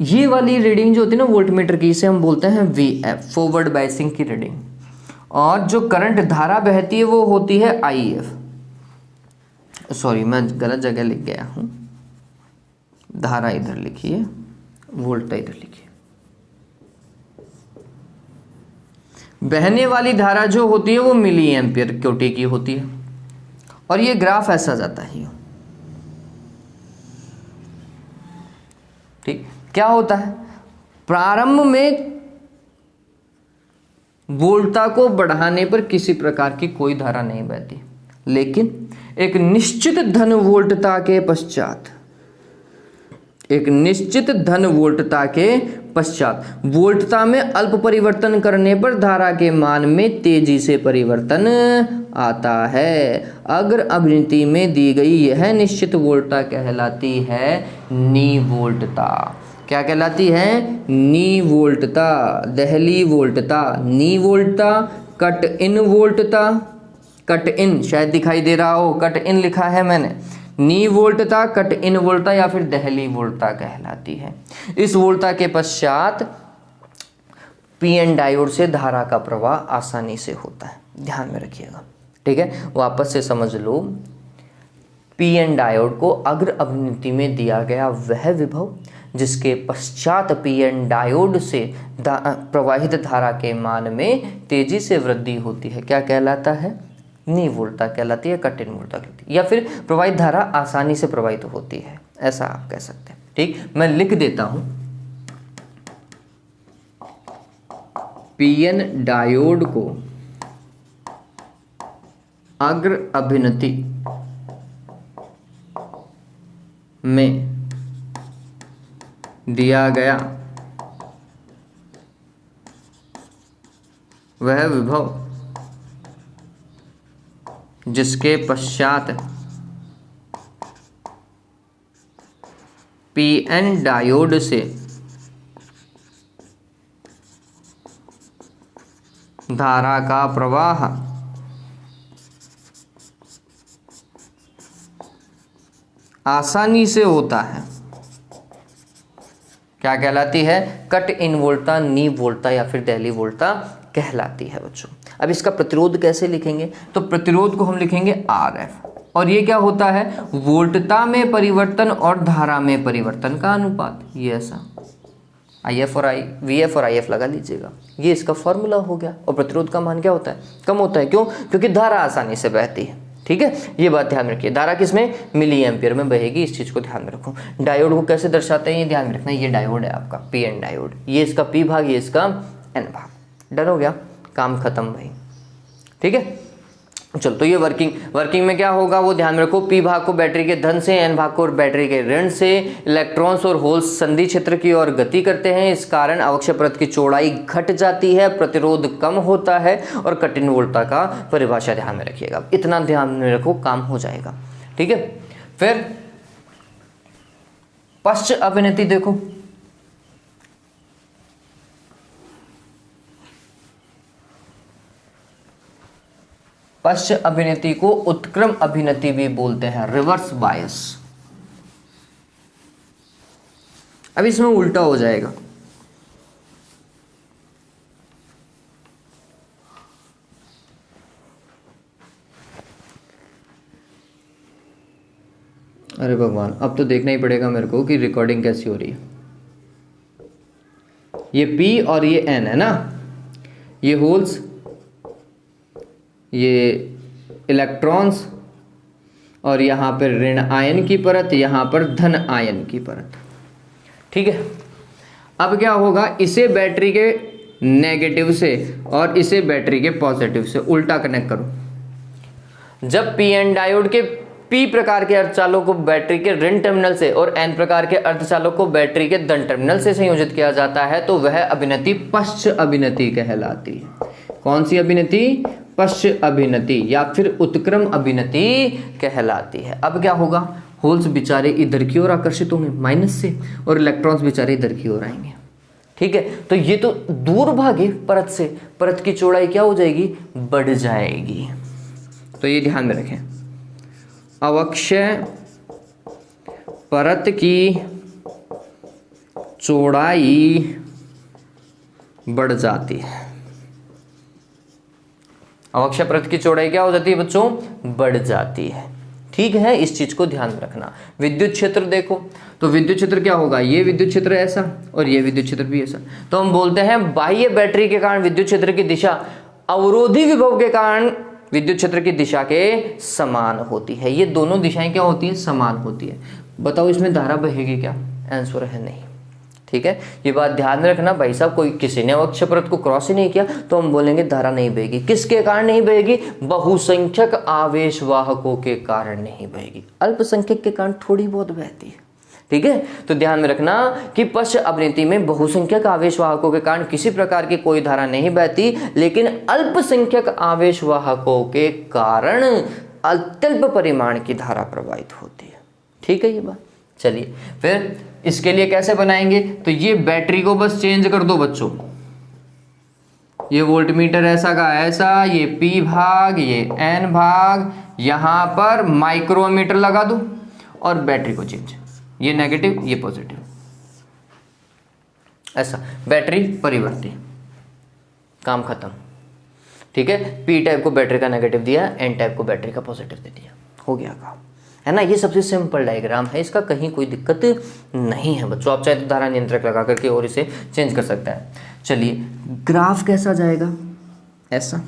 ये वाली रीडिंग जो होती है ना वोल्टमीटर की, इसे हम बोलते हैं VF, फॉरवर्ड बायसिंग की रीडिंग। और जो करंट धारा बहती है वो होती है IF। सॉरी मैं गलत जगह लिख गया हूँ, धारा इधर लिखिए, वोल्ट इधर लिखिए। बहने वाली धारा जो होती है वो मिली एम्पियर क्यूटी की होती है, और ये ग्राफ ऐसा जाता है। ठीक, क्या होता है, प्रारंभ में वोल्टता को बढ़ाने पर किसी प्रकार की कोई धारा नहीं बहती, लेकिन एक निश्चित धन वोल्टता के पश्चात, एक निश्चित धन वोल्टता के पश्चात वोल्टता में अल्प परिवर्तन करने पर धारा के मान में तेजी से परिवर्तन आता है। अगर अभिनति में दी गई यह निश्चित वोल्टता कहलाती है नी वोल्टता। क्या कहलाती है, नी वोल्टता, दहली वोल्टता, नी वोल्टता, कट इन वोल्टता, कट इन शायद दिखाई दे रहा हो, कट इन लिखा है मैंने, नी वोल्टता, कट इन वोल्टता या फिर दहली वोल्टता कहलाती है। इस वोल्टता के पश्चात पीएन डायोड से धारा का प्रवाह आसानी से होता है, ध्यान में रखिएगा। ठीक है, वापस से समझ लो, पीएन डायोड को अग्र अभिनति में दिया गया वह विभव जिसके पश्चात पीएन डायोड से प्रवाहित धारा के मान में तेजी से वृद्धि होती है, क्या कहलाता है, नी वोल्टता कहलाती है, कट इन वोल्टता कहलाती है, या फिर प्रवाहित धारा आसानी से प्रवाहित होती है, ऐसा आप कह सकते हैं। ठीक, मैं लिख देता हूं, पीएन डायोड को अग्र अभिनति में दिया गया वह विभव जिसके पश्चात पीएन डायोड से धारा का प्रवाह आसानी से होता है, क्या कहलाती है? कट इन वोल्टा, नी वोल्टा या फिर दहली वोल्टा कहलाती है बच्चों। अब इसका प्रतिरोध कैसे लिखेंगे? तो प्रतिरोध को हम लिखेंगे RF, और ये क्या होता है? वोल्टता में परिवर्तन और धारा में परिवर्तन का अनुपात। ये ऐसा IF और VF और IF लगा लीजिएगा, ये इसका फॉर्मूला हो गया। और प्रतिरोध का मान क्या होता है? कम होता है। क्यों? क्योंकि धारा आसानी से बहती है। ठीक है, ये बात ध्यान रखिए। धारा किसमें? मिली एम्पियर में बहेगी, इस चीज को ध्यान में रखो। डायोड को कैसे दर्शाते हैं ये ध्यान में रखना। ये डायोड है आपका PN डायोड, ये इसका P भाग, ये इसका N भाग। डन हो गया, काम खत्म भाई। ठीक है, चलो तो ये वर्किंग में क्या होगा वो ध्यान में रखो। P भाग को बैटरी के धन से, N भाग को बैटरी के ऋण से इलेक्ट्रॉन्स और होल्स संधि क्षेत्र की ओर गति करते हैं। इस कारण अवक्षय परत की चौड़ाई घट जाती है, प्रतिरोध कम होता है और कट इन वोल्टा का परिभाषा ध्यान में रखिएगा। इतना ध्यान में रखो, काम हो जाएगा। ठीक है, फिर पश्च अभिनति देखो। पश्च अभिनति को उत्क्रम अभिनति भी बोलते हैं, रिवर्स बायस। अब इसमें उल्टा हो जाएगा। अरे भगवान, अब तो देखना ही पड़ेगा मेरे को कि रिकॉर्डिंग कैसी हो रही है। ये P और ये N है ना, ये होल्स, ये इलेक्ट्रॉन्स, और यहाँ पर ऋण आयन की परत, यहाँ पर धन आयन की परत। ठीक है, अब क्या होगा? इसे बैटरी के नेगेटिव से और इसे बैटरी के पॉजिटिव से उल्टा कनेक्ट करो। जब PN डायोड के P प्रकार के अर्धचालक को बैटरी के ऋण टर्मिनल से और N प्रकार के अर्धचालक को बैटरी के धन टर्मिनल से संयोजित किया जाता है तो वह अभिनति पश्च अभिनति कहलाती है। कौन सी अभिनति? पश्च अभिनति या फिर उत्क्रम अभिनति कहलाती है। अब क्या होगा? होल्स बेचारे इधर की ओर आकर्षित होंगे माइनस से, और इलेक्ट्रॉन्स बेचारे इधर की ओर आएंगे। ठीक है, तो ये तो दूर भागे परत से, परत की चौड़ाई क्या हो जाएगी? बढ़ जाएगी। तो ये ध्यान में रखें, अवक्षय परत की चौड़ाई बढ़ जाती है। अवक्षय परत की चौड़ाई क्या हो जाती है बच्चों? बढ़ जाती है। ठीक है, इस चीज को ध्यान में रखना। विद्युत क्षेत्र देखो, तो विद्युत क्षेत्र क्या होगा? ये विद्युत क्षेत्र ऐसा और ये विद्युत क्षेत्र भी ऐसा। तो हम बोलते हैं बाह्य बैटरी के कारण विद्युत क्षेत्र की दिशा अवरोधी विभव के कारण विद्युत क्षेत्र की दिशा के समान होती है। ये दोनों दिशाएं क्या होती है? समान होती है। बताओ इसमें धारा बहेगी क्या? आंसर है नहीं। ठीक है, ये बात ध्यान में रखना। भाई साहब कोई किसी ने अवक्षय परत को क्रॉस ही नहीं किया तो हम बोलेंगे धारा नहीं बहेगी। किसके कारण नहीं बहेगी? बहुसंख्यक आवेश वाहकों के कारण नहीं बहेगी। अल्पसंख्यक के कारण थोड़ी बहुत बहती है। ठीक है, तो ध्यान में रखना कि पश्च अभिनति में बहुसंख्यक आवेश वाहकों के कारण किसी प्रकार की कोई धारा नहीं बहती, लेकिन अल्पसंख्यक आवेश वाहकों के कारण अत्यल्प परिमाण की धारा प्रवाहित होती है। ठीक है ये बात। चलिए फिर इसके लिए कैसे बनाएंगे? तो ये बैटरी को बस चेंज कर दो बच्चों। ये वोल्टमीटर ऐसा का ऐसा, ये P भाग, ये N भाग, यहां पर माइक्रोमीटर लगा दो और बैटरी को चेंज। ये नेगेटिव, ये पॉजिटिव, ऐसा बैटरी परिवर्ती, काम खत्म। ठीक है, P टाइप को बैटरी का नेगेटिव दिया, N टाइप को बैटरी का पॉजिटिव दे दिया, हो गया काम, है ना। ये सबसे सिंपल डायग्राम है, इसका कहीं कोई दिक्कत नहीं है बच्चों। आप चाहे तो धारा नियंत्रक लगा करके और इसे चेंज कर सकते हैं। चलिए ग्राफ कैसा जाएगा? ऐसा,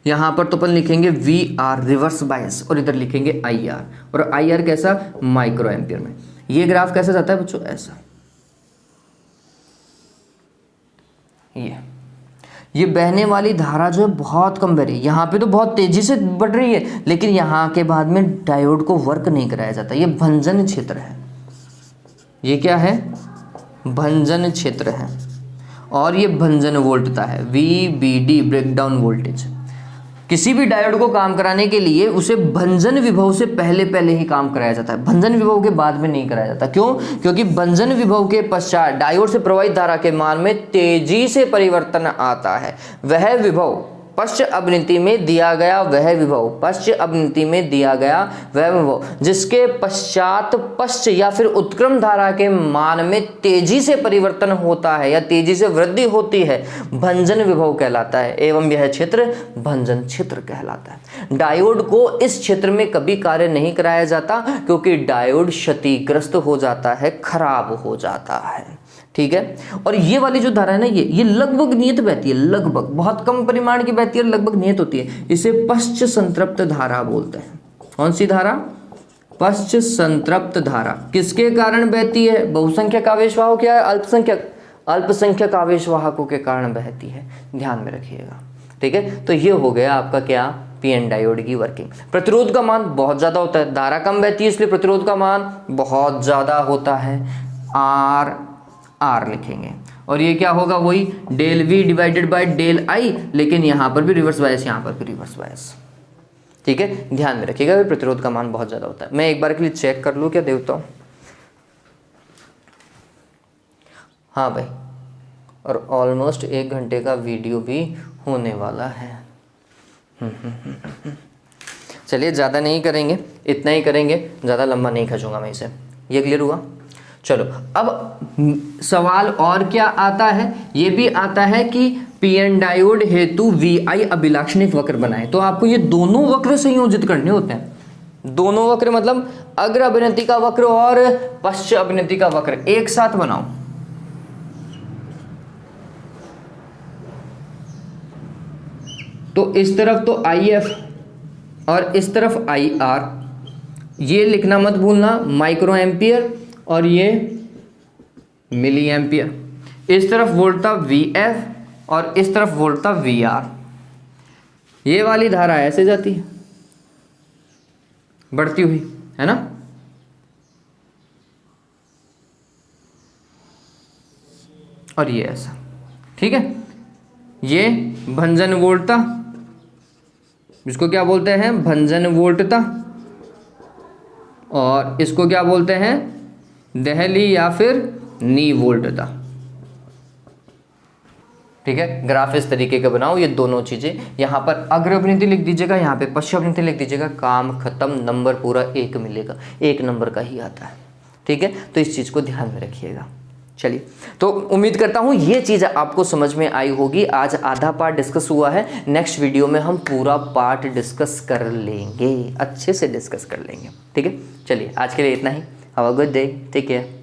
यहाँ पर तो अपन लिखेंगे VR रिवर्स बायस और इधर लिखेंगे IR, और IR कैसा? माइक्रो एम्पियर में। ये ग्राफ कैसा जाता है बच्चों? ऐसा। ये बहने वाली धारा जो है बहुत कम बह रही है, यहाँ पे तो बहुत तेजी से बढ़ रही है, लेकिन यहाँ के बाद में डायोड को वर्क नहीं कराया जाता। ये भंजन क्षेत्र है, ये क्या है, भंजन क्षेत्र है, और ये भंजन वोल्टता है, VBD ब्रेकडाउन वोल्टेज। किसी भी डायोड को काम कराने के लिए उसे भंजन विभव से पहले ही काम कराया जाता है, भंजन विभव के बाद में नहीं कराया जाता। क्यों? क्योंकि भंजन विभव के पश्चात डायोड से प्रवाहित धारा के मान में तेजी से परिवर्तन आता है। वह विभव पश्च अवनति में दिया गया, वह विभव पश्च अवनति में दिया गया वह विभव जिसके पश्चात पश्च या फिर उत्क्रम धारा के मान में तेजी से परिवर्तन होता है या तेजी से वृद्धि होती है, भंजन विभव कहलाता है, एवं यह क्षेत्र भंजन क्षेत्र कहलाता है। डायोड को इस क्षेत्र में कभी कार्य नहीं कराया जाता क्योंकि डायोड क्षतिग्रस्त हो जाता है, खराब हो जाता है। ठीक है, और ये वाली जो धारा है ना, ये लगभग नियत बहती है, लगभग बहुत कम परिमाण की बहती है, लगभग नियत होती है। इसे पश्च संतृप्त धारा बोलते हैं। कौन सी धारा? पश्च संतृप्त धारा। किसके कारण बहती है? बहुसंख्यक आवेशवाहक क्या है? अल्पसंख्यक आवेशवाहकों के कारण बहती है, ध्यान में रखिएगा। ठीक है, तो ये हो गया आपका क्या, पीएन डायोड की वर्किंग। प्रतिरोध का मान बहुत ज्यादा होता है, धारा कम बहती है इसलिए प्रतिरोध का मान बहुत ज्यादा होता है, आर लिखेंगे। और ये क्या होगा, वही del V divided by del I, लेकिन यहां पर भी रिवर्स बायस, यहां पर भी रिवर्स बायस। ठीक है, ध्यान में रखिएगा, प्रतिरोध का मान बहुत ज्यादा होता है। मैं एक बार के लिए चेक कर लूं क्या देवता? हाँ भाई, और ऑलमोस्ट 1 घंटे का वीडियो भी होने वाला है। चलिए, ज़्यादा नहीं करेंगे, इतना ही करेंगे, ज़्यादा लंबा नहीं खींचूंगा मैं इसे। ये क्लियर हुआ? चलो, अब सवाल और क्या आता है? ये भी आता है कि पीएन डायोड हेतु VI अभिलाक्षणिक वक्र बनाए। तो आपको ये दोनों वक्र संयोजित करने होते हैं। दोनों वक्र मतलब अग्र अभिनति का वक्र और पश्च अभिनति का वक्र एक साथ बनाओ। तो इस तरफ तो IF और इस तरफ IR, ये लिखना मत भूलना, माइक्रो एम्पियर और ये मिली एम्पियर। इस तरफ वोल्ट था VF और इस तरफ वोल्ट था VR। ये वाली धारा ऐसे जाती है, बढ़ती हुई, है ना? और ये ऐसा। ठीक है, ये भंजन वोल्ट था, जिसको क्या बोलते हैं, भंजन वोल्ट था, और इसको क्या बोलते हैं, दहली या फिर नी वोल्ट था। ठीक है, ग्राफ इस तरीके का बनाओ। ये दोनों चीजें, यहां पर अग्र अभिनति लिख दीजिएगा, यहां पे पश्च अभिनति लिख दीजिएगा, काम खत्म, नंबर पूरा 1 मिलेगा, 1 नंबर का ही आता है। ठीक है, तो इस चीज को ध्यान में रखिएगा। चलिए, तो उम्मीद करता हूं ये चीज आपको समझ में आई होगी। आज आधा पार्ट डिस्कस हुआ है, नेक्स्ट वीडियो में हम पूरा पार्ट डिस्कस कर लेंगे, अच्छे से डिस्कस कर लेंगे। ठीक है, चलिए आज के लिए इतना ही। Have a good day, take care.